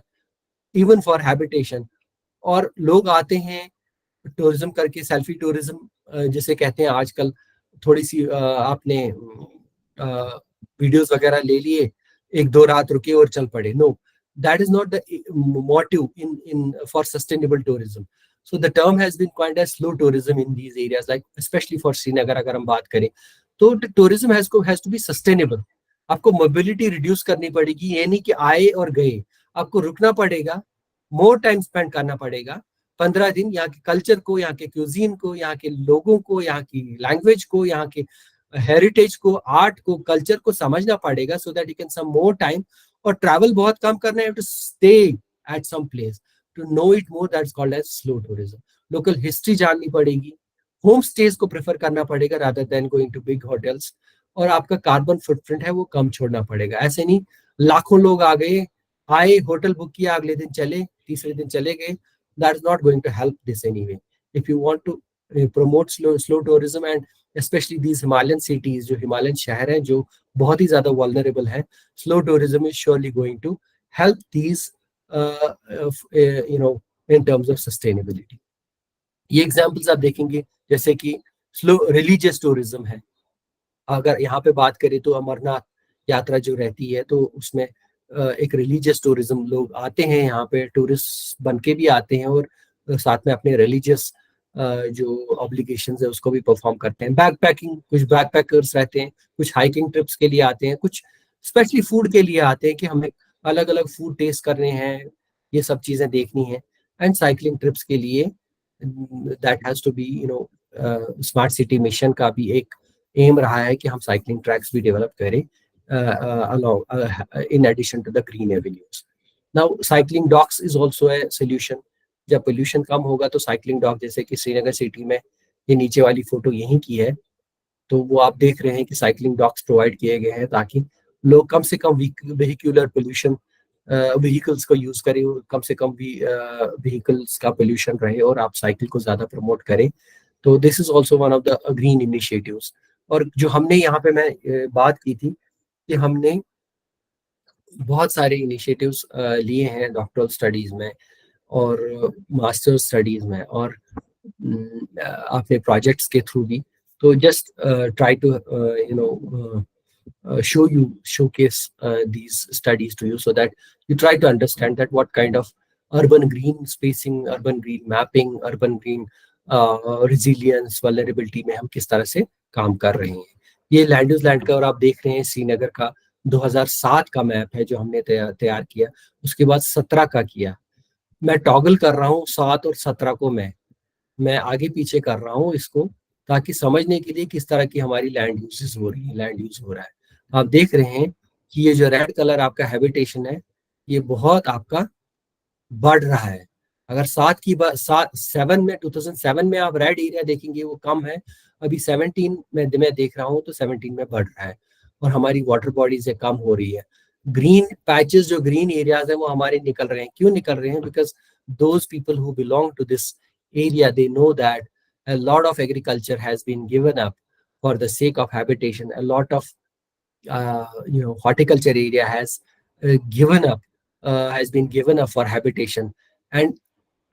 even for habitation। और लोग आते हैं टूरिज्म करके, सेल्फी टूरिज्म जिसे कहते हैं आजकल, थोड़ी सी आपने वीडियोस वगैरह ले लिए, 1-2 रात रुके और चल पड़े। No, that is not the motive in for sustainable tourism। So the term has been coined as slow tourism in these areas, like especially for Srinagar अगर हम बात करें तो tourism has to be sustainable. आपको mobility reduce करनी पड़ेगी, ये नहीं कि आए और गए, आपको रुकना पड़ेगा, मोर टाइम स्पेंड करना पड़ेगा, 15 दिन यहाँ के कल्चर को, यहाँ के क्यूजीन को, यहाँ के लोगों को, यहाँ की लैंग्वेज को, यहाँ के हेरिटेज को, आर्ट को, कल्चर को समझना पड़ेगा, so that you can some more time. और ट्रैवल बहुत कम करना है, to stay at some place to know it more, that's called as slow tourism. Local history जाननी पड़ेगी, होम स्टेज को प्रेफर करना पड़ेगा rather than going to big hotels, और आपका कार्बन फुटप्रिंट है वो कम छोड़ना पड़ेगा। ऐसे नहीं लाखों लोग आए, होटल बुक किया, अगले दिन चले, तीसरे दिन चले गए, that is not going to help this anyway. If you want to promote slow tourism, and especially these Himalayan cities, जो हिमालयन शहर हैं जो बहुत ही ज़्यादा vulnerable हैं, slow tourism is surely going to help these in terms of sustainability. ये examples आप देखेंगे जैसे कि स्लो रिलीजियस टूरिज्म है. अगर यहाँ पे बात करें तो अमरनाथ यात्रा जो रहती है तो उसमें एक रिलीजियस टूरिज्म, लोग आते हैं यहाँ पे, टूरिस्ट बन के भी आते हैं और साथ में अपने रिलीजियस जो ऑब्लिगेशंस है उसको भी परफॉर्म करते हैं. बैक पैकिंग, कुछ बैक पैकर्स रहते हैं, कुछ हाइकिंग ट्रिप्स के लिए आते हैं, कुछ स्पेशली फूड के लिए आते हैं कि हमें अलग अलग फूड टेस्ट करने हैं, ये सब चीज़ें देखनी है. एंड साइकिलिंग ट्रिप्स के लिए that has to be smart city mission का भी एक एम रहा है कि हम साइकिलिंग ट्रैक्स भी डेवलप करें in addition to the green avenues. Now, cycling docks is also a solution. जब पोल्यूशन कम होगा तो साइकिलिंग डॉक, जैसे कि श्रीनगर सिटी में ये नीचे वाली फोटो यहीं की है, तो वो आप देख रहे हैं कि साइकिलिंग डॉक्स प्रोवाइड किए गए हैं ताकि लोग कम से कम व्हीकुलर पोल्यूशन, व्हीकल्स को यूज करें, कम से कम भी व्हीकल्स का पोल्यूशन रहे और आप साइकिल को ज्यादा प्रमोट करें. तो this is also one of the green initiatives. और जो हमने यहाँ पे मैं बात की थी कि हमने बहुत सारे इनिशिएटिव्स लिए हैं डॉक्टरल स्टडीज में और मास्टर स्टडीज में और अपने प्रोजेक्ट्स के थ्रू भी. तो just try to showcase these studies to you so that you try to understand that what kind of urban green spacing, urban green mapping, urban green resilience, vulnerability में हम किस तरह से काम कर रहे हैं. ये लैंड यूज लैंड का और आप देख रहे हैं श्रीनगर का 2007 का मैप है जो हमने तैयार किया, उसके बाद 17 का किया. मैं टॉगल कर रहा हूँ 7 और 17 को, मैं आगे पीछे कर रहा हूँ इसको ताकि समझने के लिए किस तरह की हमारी लैंड यूज हो रही है, लैंड यूज हो रहा है. आप देख रहे हैं कि ये जो रेड कलर आपका हैबिटेशन है ये बहुत आपका बढ़ रहा है. अगर 7 में 2007 में आप रेड एरिया देखेंगे वो कम है, अभी 17 में मैं देख रहा हूँ तो 17 में बढ़ रहा है और हमारी वाटर बॉडीज से कम हो रही है. ग्रीन पैचेस, जो ग्रीन एरियाज है वो हमारे निकल रहे हैं. क्यों निकल रहे हैं? Because those people who belong to this area, they know that a lot of agriculture has been given up for the sake of habitation. A lot of horticulture area has been given up for habitation, and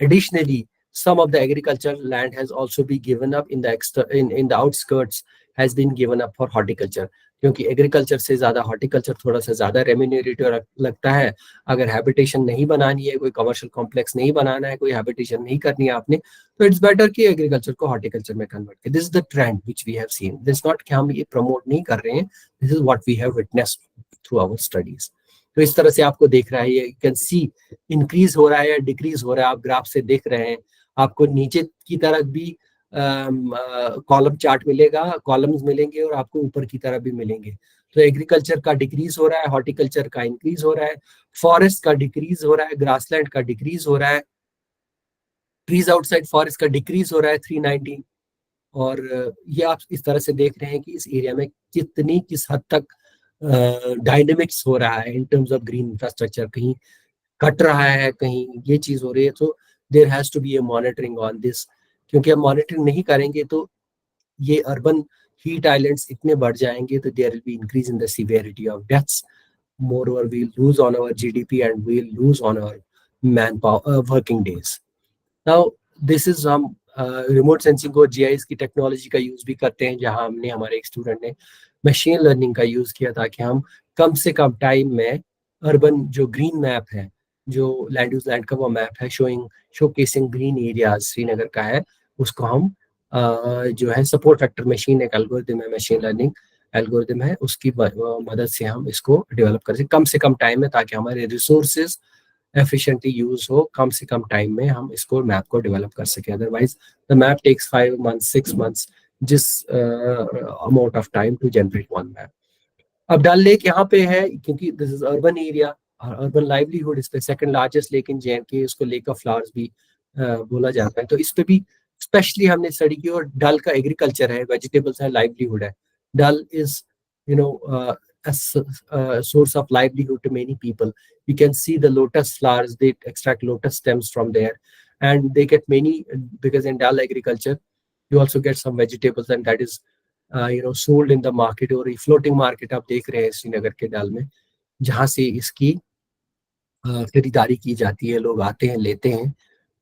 additionally some of the agricultural land has also been given up in the outskirts, has been given up for horticulture. क्योंकि agriculture से ज्यादा horticulture थोड़ा सा ज्यादा remunerative लगता है. अगर habitation नहीं बनानी है, कोई कमर्शियल कॉम्प्लेक्स नहीं बनाना है, कोई हैबिटेशन नहीं करनी है आपने, तो इट्स बेटर कि एग्रीकल्चर को हॉर्टिकल्चर में कन्वर्ट करें. This is the trend which we have seen. This not कि हम ये प्रमोट नहीं कर रहे हैं, this is what we have witnessed through our studies. तो इस तरह से आपको देख रहा है, ये कैन सी इंक्रीज हो रहा है या डिक्रीज हो रहा है, आप ग्राफ से देख रहे हैं. आपको नीचे की तरफ भी कॉलम चार्ट मिलेगा, कॉलम्स मिलेंगे और आपको ऊपर की तरफ भी मिलेंगे. तो एग्रीकल्चर का डिक्रीज हो रहा है, हॉर्टिकल्चर का इंक्रीज हो रहा है, फॉरेस्ट का डिक्रीज हो रहा है, ग्रासलैंड का डिक्रीज हो रहा है, ट्रीज आउटसाइड फॉरेस्ट का डिक्रीज हो रहा है 319. और ये आप इस तरह से देख रहे हैं कि इस एरिया में किस हद तक डायनेमिक्स हो रहा है in terms of green infrastructure. कहीं कट रहा है, कहीं ये चीज हो रही है. तो there has to be a monitoring on this, क्योंकि हम मॉनिटरिंग नहीं करेंगे तो ये अर्बन हीट आइलैंड्स इतने बढ़ जाएंगे तो there will be increase in the severity of deaths. Moreover, we'll lose on our GDP and we'll lose on our manpower working days. Now, this is हम रिमोट सेंसिंग को GIS की technology का use भी करते हैं, जहां हमने हमारे एक स्टूडेंट ने मशीन लर्निंग का यूज किया ताकि हम कम से कम टाइम में अर्बन जो ग्रीन मैप है, जो लैंड यूज लैंड का वो मैप है शोकेसिंग ग्रीन एरियाज श्रीनगर का है, उसको हम जो है सपोर्ट फैक्टर मशीन एक एल्गोरिथम है, मशीन लर्निंग एल्गोरिथम है, उसकी मदद से हम इसको डेवलप कर सकें कम से कम टाइम में, ताकि हमारे रिसोर्सेज एफिशिएंटली यूज हो. कम से कम टाइम में हम इसको मैप को डेवलप कर सकें. Otherwise the map takes 5 months 6 months जिस amount of time to generate one map. अब डल लेक यहाँ पे है क्योंकि this is urban area, urban livelihood इस पे second largest lake in J and K, इसको लेक ऑफ फ्लावर्स भी बोला जाता है. तो इस पे भी स्पेशली हमने स्टडी की. और डल का एग्रीकल्चर है, वेजिटेबल्स है, लाइवलीहुड है. Dal is, a source of livelihood to many people. You can see the lotus flowers, they extract lotus stems from there and they get many, because in Dal agriculture, You also get some vegetables and that is sold in the market, और floating market आप देख रहे हैं श्रीनगर के डाल में, जहाँ से इसकी खरीदारी की जाती है, लोग आते हैं लेते हैं।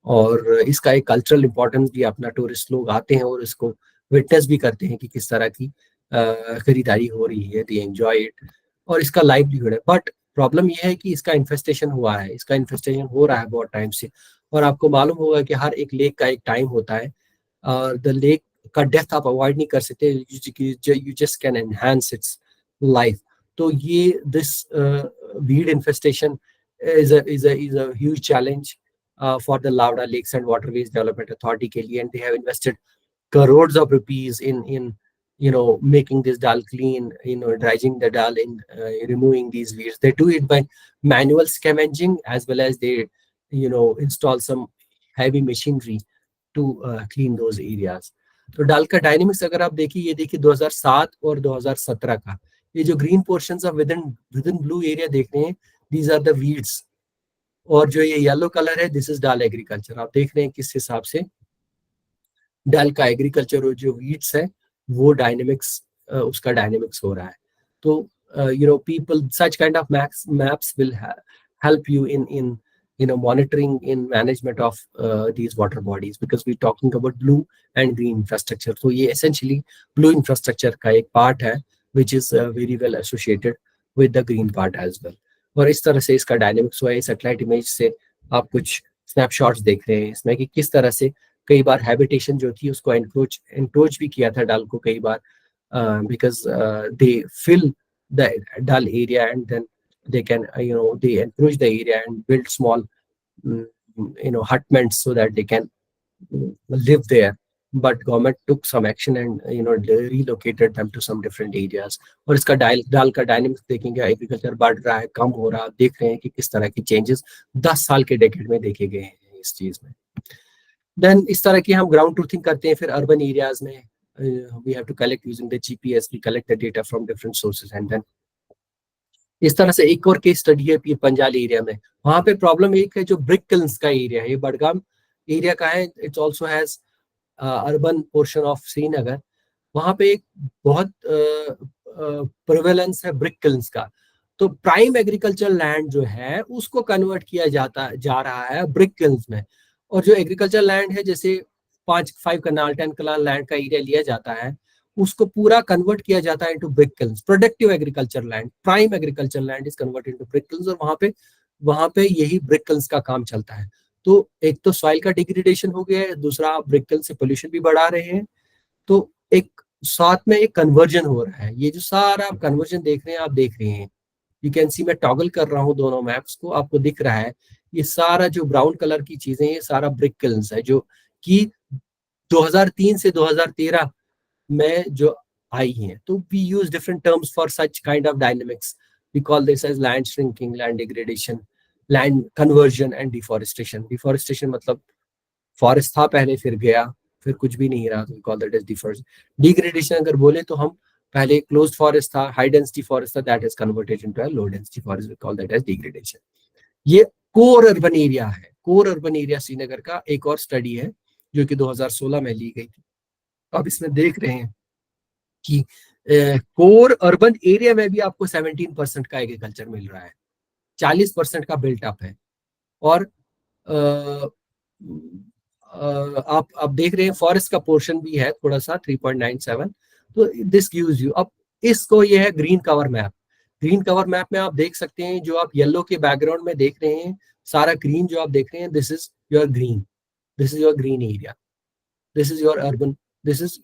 और इसका एक कल्चरल इंपॉर्टेंस भी, अपना टूरिस्ट लोग आते हैं और इसको विटनेस भी करते हैं कि किस तरह की खरीदारी हो रही है, दे एंजॉय इट, और इसका लाइवलीहुड है। बट प्रॉब्लम यह है कि इसका इन्फेस्टेशन हुआ है, इसका इन्फेस्टेशन हो रहा है बहुत टाइम से। और आपको मालूम होगा कि हर एक लेक का एक टाइम होता है, और द लेक का डेथ आप अवॉइड नहीं कर सकते, you just can enhance it's life. तो ये this weed infestation is a huge challenge for the Lavda Lakes and Waterways Development Authority के लिए, and they have invested crores of rupees in making this dal clean, dredging the dal, in removing these weeds. They do it by manual scavenging, as well as they install some heavy machinery to clean those areas. तो डाल का dynamics अगर आप देखिए, ये देखिए 2007 और 2017 का, ये जो green portions of within blue area देख रहे हैं, दीज आर द वीड्स। और जो ये येलो कलर है, दिस इज डाल एग्रीकल्चर। आप देख रहे हैं किस हिसाब से डाल का एग्रीकल्चर और जो वीड्स है वो डायनेमिक्स, उसका डायनेमिक्स हो रहा है। तो people, such kind of maps will help you in monitoring, in management of these water bodies, because we're talking about blue and green infrastructure. So ये essentially blue infrastructure का एक part है, which is very well associated with the green part as well. और इस तरह से इसका dynamics हुआ है। सैटेलाइट इमेज से आप कुछ स्नैपशॉट्स देख रहे हैं इसमें कि किस तरह से कई बार हैबिटेशन जो थी उसको एनक्रोच भी किया था डाल को कई बार, because they fill the Dal area and then they can they encroach the area and build small hutments so that they can live there. But government took some action and they relocated them to some different areas. और इसका डाल का dynamics देखेंगे, agriculture बढ़ रहा है, कम हो रहा है, देख रहे हैं कि किस तरह की चेंजेस 10 साल के डेकेड में देखे गए हैं इस चीज में। देन इस तरह की हम ग्राउंड ट्रूथिंग करते हैं। फिर अर्बन एरियाज में we have to collect using the GPS, we collect the data from different sources, and then इस तरह से एक और केस स्टडी है पीर पंजाल एरिया में। वहां पे प्रॉब्लम एक है, जो ब्रिक किल्न्स का एरिया है, ये बडगाम एरिया का है, it's also has urban portion of Srinagar. वहां पे एक बहुत प्रिवेलेंस है ब्रिक किल्न्स का। तो प्राइम एग्रीकल्चर लैंड जो है उसको कन्वर्ट किया जा रहा है ब्रिक किल्न्स में। और जो एग्रीकल्चर लैंड है, जैसे 5 कनाल 10 कनाल लैंड का एरिया लिया जाता है, उसको पूरा कन्वर्ट किया जाता है into brick kilns. Productive agriculture land, prime agriculture land is converted into brick kilns, और वहां पे यही ब्रिक किल्न्स का काम चलता है। तो एक तो सॉइल का डिग्रेडेशन हो गया है, दूसरा आप ब्रिक किल्न से पोल्यूशन भी बढ़ा रहे हैं। तो एक साथ में एक कन्वर्जन हो रहा है। ये जो सारा आप कन्वर्जन देख रहे हैं, आप देख रहे हैं, यू कैन सी, मैं टॉगल कर रहा हूँ दोनों मैप्स को, आपको दिख रहा है ये सारा जो ब्राउन कलर की चीजें, ये सारा ब्रिक किल्न्स है, जो कि 2003 से 2013 में जो आई हैं। तो we use different terms for such kind of dynamics. We call this as land shrinking, land degradation, land conversion and deforestation. Deforestation मतलब फॉरेस्ट था पहले, फिर गया, फिर कुछ भी नहीं रहा, तो we call that as deforestation. Degradation अगर बोले तो हम पहले क्लोज्ड फॉरेस्ट था, हाई डेंसिटी फॉरेस्ट था, that is converted into a low density forest, we call that as degradation. ये कोर अर्बन एरिया है। कोर अर्बन एरिया श्रीनगर का एक और स्टडी है जो कि 2016 में ली गई थी। अब इसमें देख रहे हैं कि कोर अर्बन एरिया में भी आपको 17% का एग्रीकल्चर मिल रहा है, 40% का बिल्टअप है। और आप देख रहे हैं फॉरेस्ट का पोर्शन भी है थोड़ा सा 3.97। तो दिस गिव्स यू, अब इसको ये है green cover map. Green cover map में आप देख सकते हैं, जो आप येलो के बैकग्राउंड में देख रहे हैं, सारा ग्रीन जो आप देख रहे हैं, this is your green, this is your green area, this is your urban, this is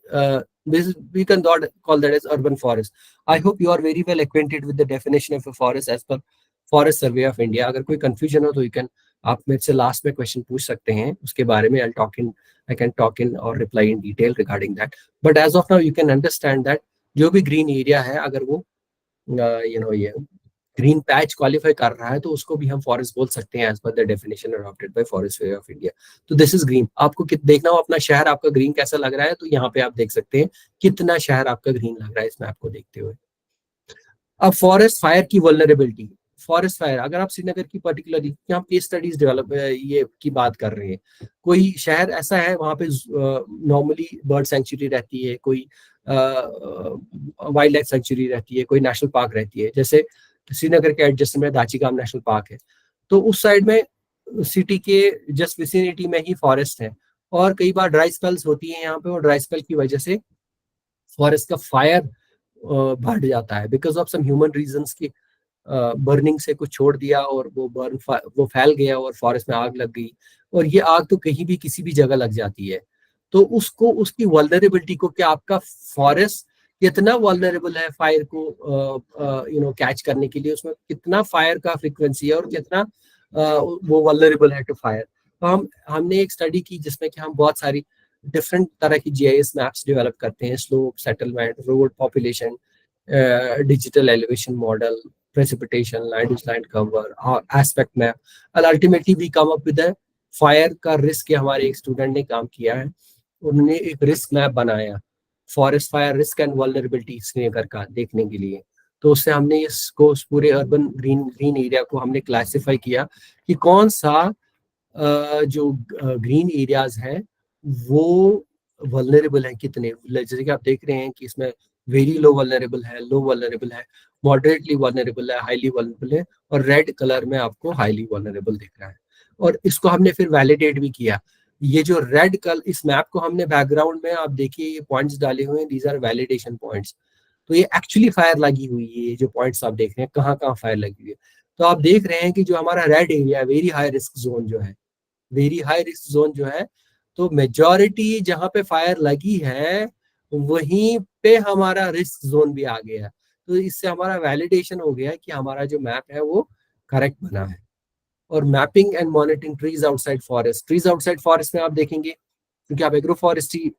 we can call that as urban forest. I hope you are very well acquainted with the definition of a forest as per forest survey of India. अगर कोई confusion हो तो you can, आप मेरे से last में question पूछ सकते हैं उसके बारे में। I can talk in or reply in detail regarding that, but as of now you can understand that जो भी green area है, अगर वो ये ग्रीन पैच क्वालिफाई कर रहा है तो उसको भी हम फॉरेस्ट बोल सकते हैं as per the definition adopted by forest survey of India. तो दिस इज ग्रीन। आपको देखना हो अपना शहर आपका ग्रीन कैसा लग रहा है, तो यहाँ पे आप देख सकते हैं कितना शहर आपका ग्रीन लग रहा है इस मैप को देखते हुए। अब फॉरेस्ट फायर की वल्नरेबिलिटी। फॉरेस्ट फायर, अगर आप श्रीनगर की पर्टिकुलरली यहाँ केस स्टडीज डेवलप ये की बात कर रहे हैं, कोई शहर ऐसा है वहाँ पे नॉर्मली बर्ड सेंचुरी रहती है, कोई वाइल्ड लाइफ सेंचुरी रहती है, कोई नेशनल पार्क रहती है, जैसे श्रीनगर के एडजस्ट में दाचीगाम नेशनल पार्क है, तो उस साइड में सिटी के जस्ट विसिनिटी में ही फॉरेस्ट है, और कई बार ड्राई स्पेल्स होती है यहाँ पे, और ड्राई स्पेल की वजह से फॉरेस्ट का फायर बढ़ जाता है because of some human reasons की बर्निंग से कुछ छोड़ दिया और वो फैल गया और फॉरेस्ट में आग लग गई, और ये आग तो कहीं भी किसी भी जगह लग जाती है, तो उसको उसकी वल्नरेबिलिटी को, कि आपका फॉरेस्ट कितना वल्नरेबल है फायर को कैच करने के लिए, उसमें कितना फायर का फ्रीक्वेंसी है और कितना वो वल्नरेबल है टू फायर। तो हमने एक स्टडी की जिसमें कि हम बहुत सारी डिफरेंट तरह की जीआईएस मैप्स डेवलप करते हैं, slope, settlement, road, population, digital elevation model, precipitation, land use land cover, aspect map, and ultimately we come up with a fire का रिस्क। हमारे एक स्टूडेंट ने काम किया है, उन्होंने एक रिस्क मैप बनाया forest fire risk and vulnerability Srinagar का देखने के लिए। तो उससे हमने इसको उस पूरे अर्बन ग्रीन ग्रीन एरिया को हमने क्लासिफाई किया कि कौन सा जो ग्रीन एरियाज हैं वो वल्नरेबल है कितने, जैसे कि आप देख रहे हैं कि इसमें वेरी लो वल्नरेबल है, लो वल्नरेबल है, मॉडरेटली वल्नरेबल है, हाईली वल्नरेबल है, और रेड कलर में आपको हाईली वल्नरेबल दिख रहा है। और इसको हमने फिर वैलिडेट भी किया। ये जो रेड कलर, इस मैप को हमने बैकग्राउंड में आप देखिए ये पॉइंट्स डाले हुए हैं, दीज आर वैलिडेशन पॉइंट्स। तो ये एक्चुअली फायर लगी हुई है, ये जो पॉइंट्स आप देख रहे हैं कहाँ कहाँ फायर लगी हुई है। तो आप देख रहे हैं कि जो हमारा red area, very high risk zone जो है, वेरी हाई रिस्क जोन जो है, तो मेजॉरिटी जहां पे फायर लगी है वहीं पे हमारा रिस्क जोन भी आ गया। तो इससे हमारा वैलिडेशन हो गया कि हमारा जो मैप है वो करेक्ट बना है। और mapping and monitoring trees outside forest, trees outside forest में आप देखेंगे क्योंकि आप एग्रो फॉरेस्ट्री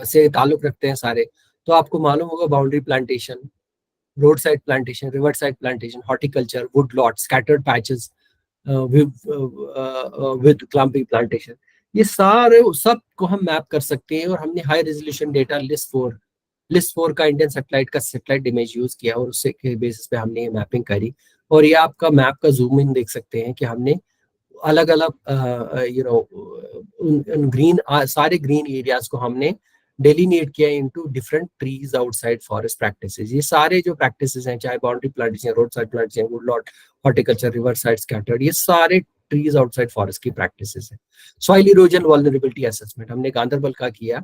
से ताल्लुक रखते हैं सारे, तो आपको मालूम होगा boundary plantation, road side plantation, river side plantation, horticulture, would lot, scattered patches with clumping plantation, ये सारे सब को हम मैप कर सकते हैं। और हमने हाई रेजोल्यूशन डेटा लिस्ट 4 का इंडियन सैटेलाइट का सैटेलाइट इमेज यूज किया और उससे के बेसिस पे हमने ये मैपिंग करी। और ये आपका मैप का जूम इन देख सकते हैं कि हमने अलग अलग उन ग्रीन सारे ग्रीन एरियाज को हमने डेलीनेट किया into different trees outside forest practices. ये सारे जो प्रैक्टिसेस हैं, चाहे boundary plantation, road side plantation, woodlot, horticulture, river side scattered, ये सारे ट्रीज आउटसाइड फॉरेस्ट की प्रैक्टिसेस है। सॉइल इरोजन वल्नरेबिलिटी असेसमेंट हमने गांधरबल का किया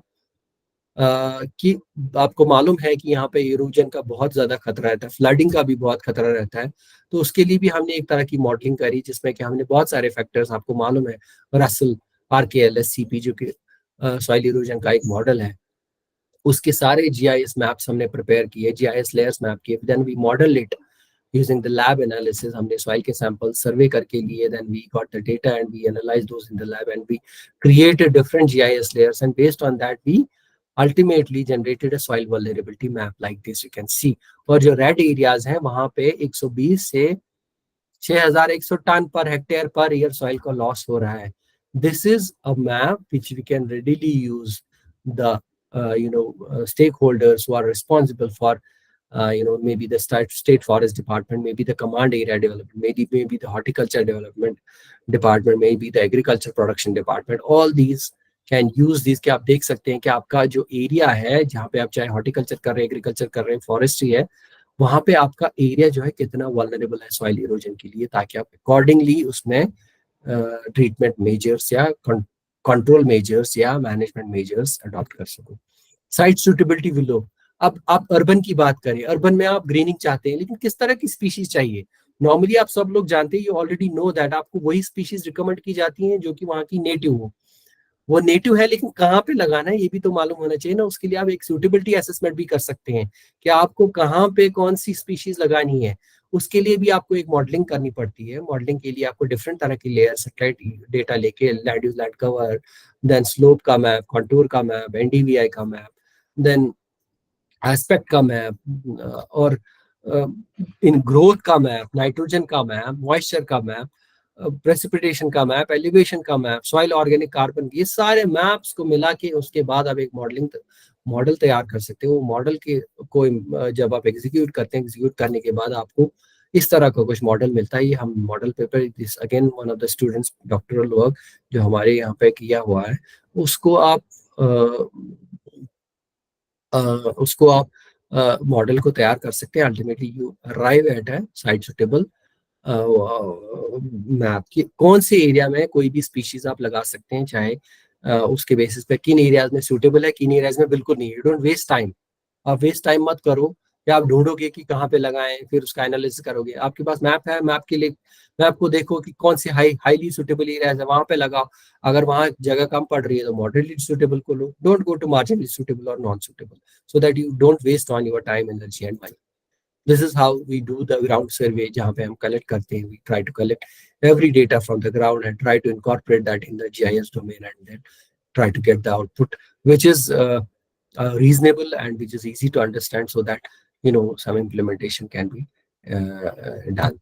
कि आपको मालूम है कि यहाँ पे इरोजन का बहुत ज्यादा खतरा रहता है, फ्लडिंग का भी बहुत खतरा रहता है। तो उसके लिए भी हमने एक तरह की मॉडलिंग करी जिसमें कि हमने बहुत सारे फैक्टर्स, आपको मालूम है रसल RKLSCP जो कि सॉइल इरोजन का एक मॉडल है, उसके सारे GIS मैप्स हमने प्रिपेयर किए, GIS लेयर्स मैप किए, then we model it using the lab analysis। हमने सॉइल के सैंपल सर्वे करके लिए, then we got the data and we analyzed those in the lab and we created different GIS layers and based on that we ultimately generated a soil vulnerability map like this you can see। और जो red areas हैं वहां पे 120 से 6100 ton per hectare per year soil का loss हो रहा है। This is a map which we can readily use the stakeholders who are responsible for maybe the state forest department, maybe the command area development, maybe the horticulture development department, maybe the agriculture production department, all these can use these। कि आप देख सकते हैं कि आपका जो area है जहाँ पे आप चाहे हॉर्टिकल्चर कर रहे हैं, एग्रीकल्चर कर रहे हैं, फॉरेस्ट्री है, वहां पे आपका एरिया जो है कितना वल्नरेबल है सॉइल इरोजन के लिए, ताकि आप अकॉर्डिंगली उसमें ट्रीटमेंट मेजर्स या कंट्रोल मेजर्स या मैनेजमेंट मेजर्स अडॉप्ट कर सको। साइट सूटेबिलिटी विलो, अब आप अर्बन की बात करें, अर्बन में आप ग्रीनिंग चाहते हैं लेकिन किस तरह की स्पीशीज चाहिए। नॉर्मली आप सब लोग जानते हैं, यू ऑलरेडी नो दैट आपको वही स्पीशीज रिकमेंड की जाती हैं जो कि वहाँ की नेटिव हो। वो नेटिव है लेकिन कहाँ पे लगाना है ये भी तो मालूम होना चाहिए ना। उसके लिए आप एक सूटेबिलिटी असेसमेंट भी कर सकते हैं कि आपको कहाँ पे कौन सी स्पीशीज लगानी है। उसके लिए भी आपको एक मॉडलिंग करनी पड़ती है। मॉडलिंग के लिए आपको डिफरेंट तरह की लेयर, सैटेलाइट डेटा लेके, land use land cover, then slope का मैप, कंटूर का मैप, NDVI का मैप, देन एस्पेक्ट का मैप, और इन ग्रोथ का मैप, नाइट्रोजन का मैप, मॉइस्चर का मैप, प्रेसिपिटेशन का मैप, एलिवेशन का मैप, सॉइल ऑर्गेनिक कार्बन, ये सारे मैप्स को मिला के उसके बाद आप एक मॉडल तैयार कर सकते हो। वो मॉडल के को जब आप एग्जीक्यूट करते हैं, एग्जीक्यूट करने के बाद आपको इस तरह का कुछ मॉडल मिलता है। ये हम model paper, this again one of the students doctoral work जो हमारे यहाँ पे किया हुआ है, उसको आप उसको आप मॉडल को तैयार कर सकते हैं। अल्टीमेटली यू अराइव एट है साइट सुटेबल मैप की कौन से एरिया में कोई भी स्पीशीज आप लगा सकते हैं, चाहे उसके बेसिस पे किन एरियाज में सूटेबल है, किन एरियाज में बिल्कुल नहीं। यू डोंट वेस्ट टाइम, आप वेस्ट टाइम मत करो कि आप ढूंढोगे कि कहाँ पे लगाएं, फिर उसका एनालिसिस करोगे। आपके पास मैप है, मैप के लिए मैप को देखो कि कौन से हाईली सुटेबल एरियाज है, वहां पे लगाओ। अगर वहां जगह कम पड़ रही है तो मॉडरेटली सुटेबल को लो, don't go to marginally suitable और non suitable, so that you don't waste on your time, energy and money. This is how we do the ground survey, जहाँ पे हम collect करते हैं, we try to collect every data from the ground and try to incorporate that in the GIS domain and then try to get the output which is reasonable and which is easy to understand, so that some implementation can be done.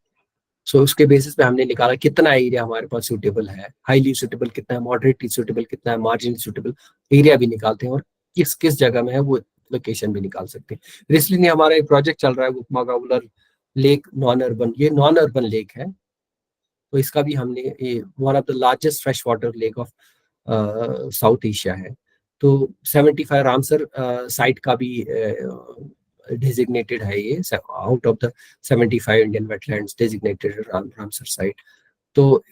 सो उसके basis पे हमने निकाला कितना area हमारे पास suitable है, highly suitable कितना है, moderately suitable कितना है, मार्जिनली सूटेबल एरिया भी निकालते हैं, और किस किस जगह में है वो लोकेशन भी निकाल सकते हैं। इसलिए हमारा एक प्रोजेक्ट चल रहा है उपमागाउलर लेक नॉन अर्बन, ये नॉन अर्बन लेक है। तो इसका भी हमने one of the largest fresh water lake of south Asia है। तो 75 रामसर साइट का भी डेजिग्नेटेड है ये, out of the 75 Indian wetlands designated Ramsar site. तो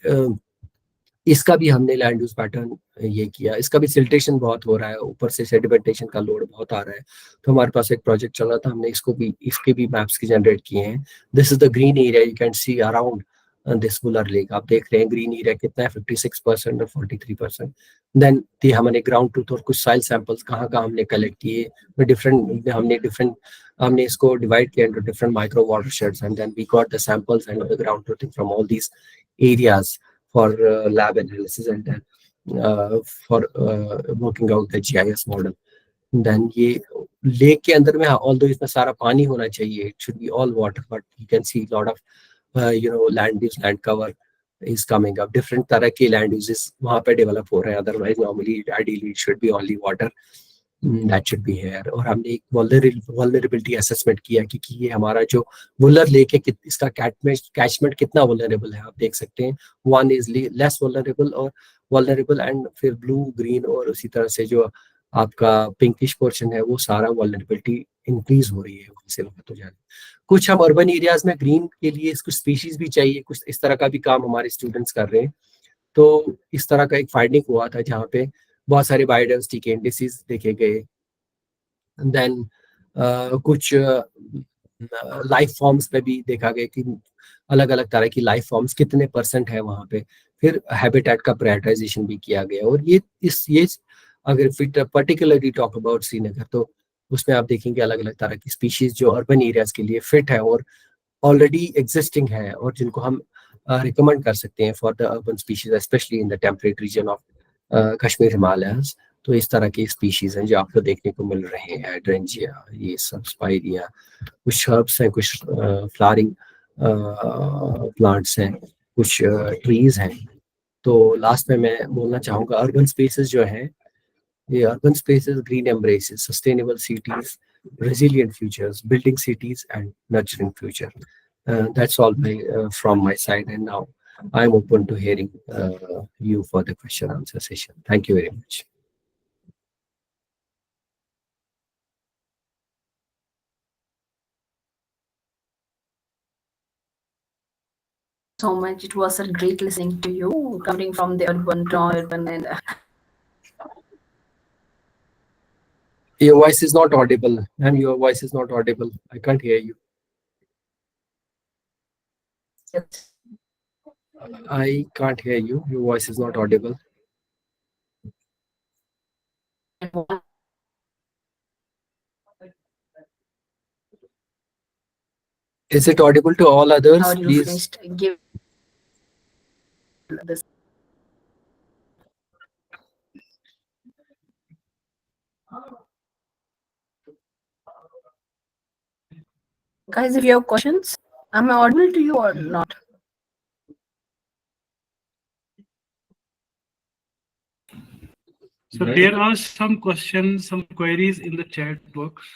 इसका भी हमने लैंड यूज पैटर्न ये किया। इसका भी सिल्टेशन बहुत हो रहा है, ऊपर से सेडिमेंटेशन का लोड बहुत आ रहा है। तो हमारे पास एक प्रोजेक्ट चल रहा था, हमने इसके भी मैप्स की जनरेट किए हैं। This is the green area you can C around this Wular lake. आप देख रहे हैं ग्रीन एरिया कितना है, 56% और 43%। देन हमने ग्राउंड ट्रूथ और कुछ सॉइल सैंपल्स कहाँ कहाँ हमने कलेक्ट किए, हमने इसको डिवाइड किया into different micro watersheds, and then we got the samples and the ground truthing from all these areas for lab analysis and then for working out the GIS model. Then ये lake के अंदर में, although इसमें सारा पानी होना चाहिए, it should be all water, but you can see a lot of land use, land cover is coming up. Different तरह के land uses वहाँ पे develop हो रहे हैं। Otherwise normally ideally it should be only water that should be here. और हमने एक vulnerability assessment किया कि ये हमारा जो वुलर लेक है इसका कैचमेंट कितना वुलनरेबल है। आप देख सकते हैं वन इज लेस वुलनरेबल और वुलनरेबल, एंड फिर ब्लू ग्रीन और उसी तरह से जो आपका पिंकिश पोर्शन है वो सारा वुलनरेबिलिटी इंक्रीज हो रही है वहां से वहां तो जाने। कुछ हम अर्बन एरियाज में ग्रीन के लिए कुछ स्पीशीज भी चाहिए, कुछ इस तरह का भी काम हमारे स्टूडेंट्स कर रहे हैं। तो इस तरह का एक फाइंडिंग हुआ था जहाँ पे बहुत सारे बायोडाइवर्सिटी के इंडिसेस देखे गए। देन कुछ लाइफ फॉर्म्स पे भी देखा गया कि अलग अलग तरह की लाइफ फॉर्म्स कितने % है वहाँ पे। फिर हैबिटेट का प्रायोरिटाइजेशन भी किया गया। और ये अगर फिर पर्टिकुलरली टॉक अबाउट श्रीनगर, तो उसमें आप देखेंगे अलग अलग तरह की स्पीशीज जो अर्बन एरियाज के लिए फिट है और ऑलरेडी एग्जिस्टिंग है और जिनको हम रिकमेंड कर सकते हैं for the urban species, specially in the temperate region of Kashmir Himalayas. तो इस तरह की स्पीशीज हैं जो आपको देखने को मिल रहे हैं, हाइड्रेंजिया, ये सब स्पाइरिया, कुछ शर्ब्स हैं, कुछ फ्लावरिंग प्लांट्स हैं, कुछ ट्रीज हैं। तो लास्ट में मैं बोलना चाहूँगा अर्बन स्पेसेस जो हैं, ये urban spaces green embraces, sustainable cities, resilient futures, building cities and nurturing future. That's all from my side, and now I'm open to hearing you for the question answer session. Thank you very much. So much. It was a great listening to you, coming from the urban, non-urban, and Your voice is not audible, and your voice is not audible. I can't hear you. I can't hear you. Your voice is not audible. Is it audible to all others? how you Please. finished give this. Guys, if you have questions, am I audible to you or not? So there are some questions, some queries in the chat box.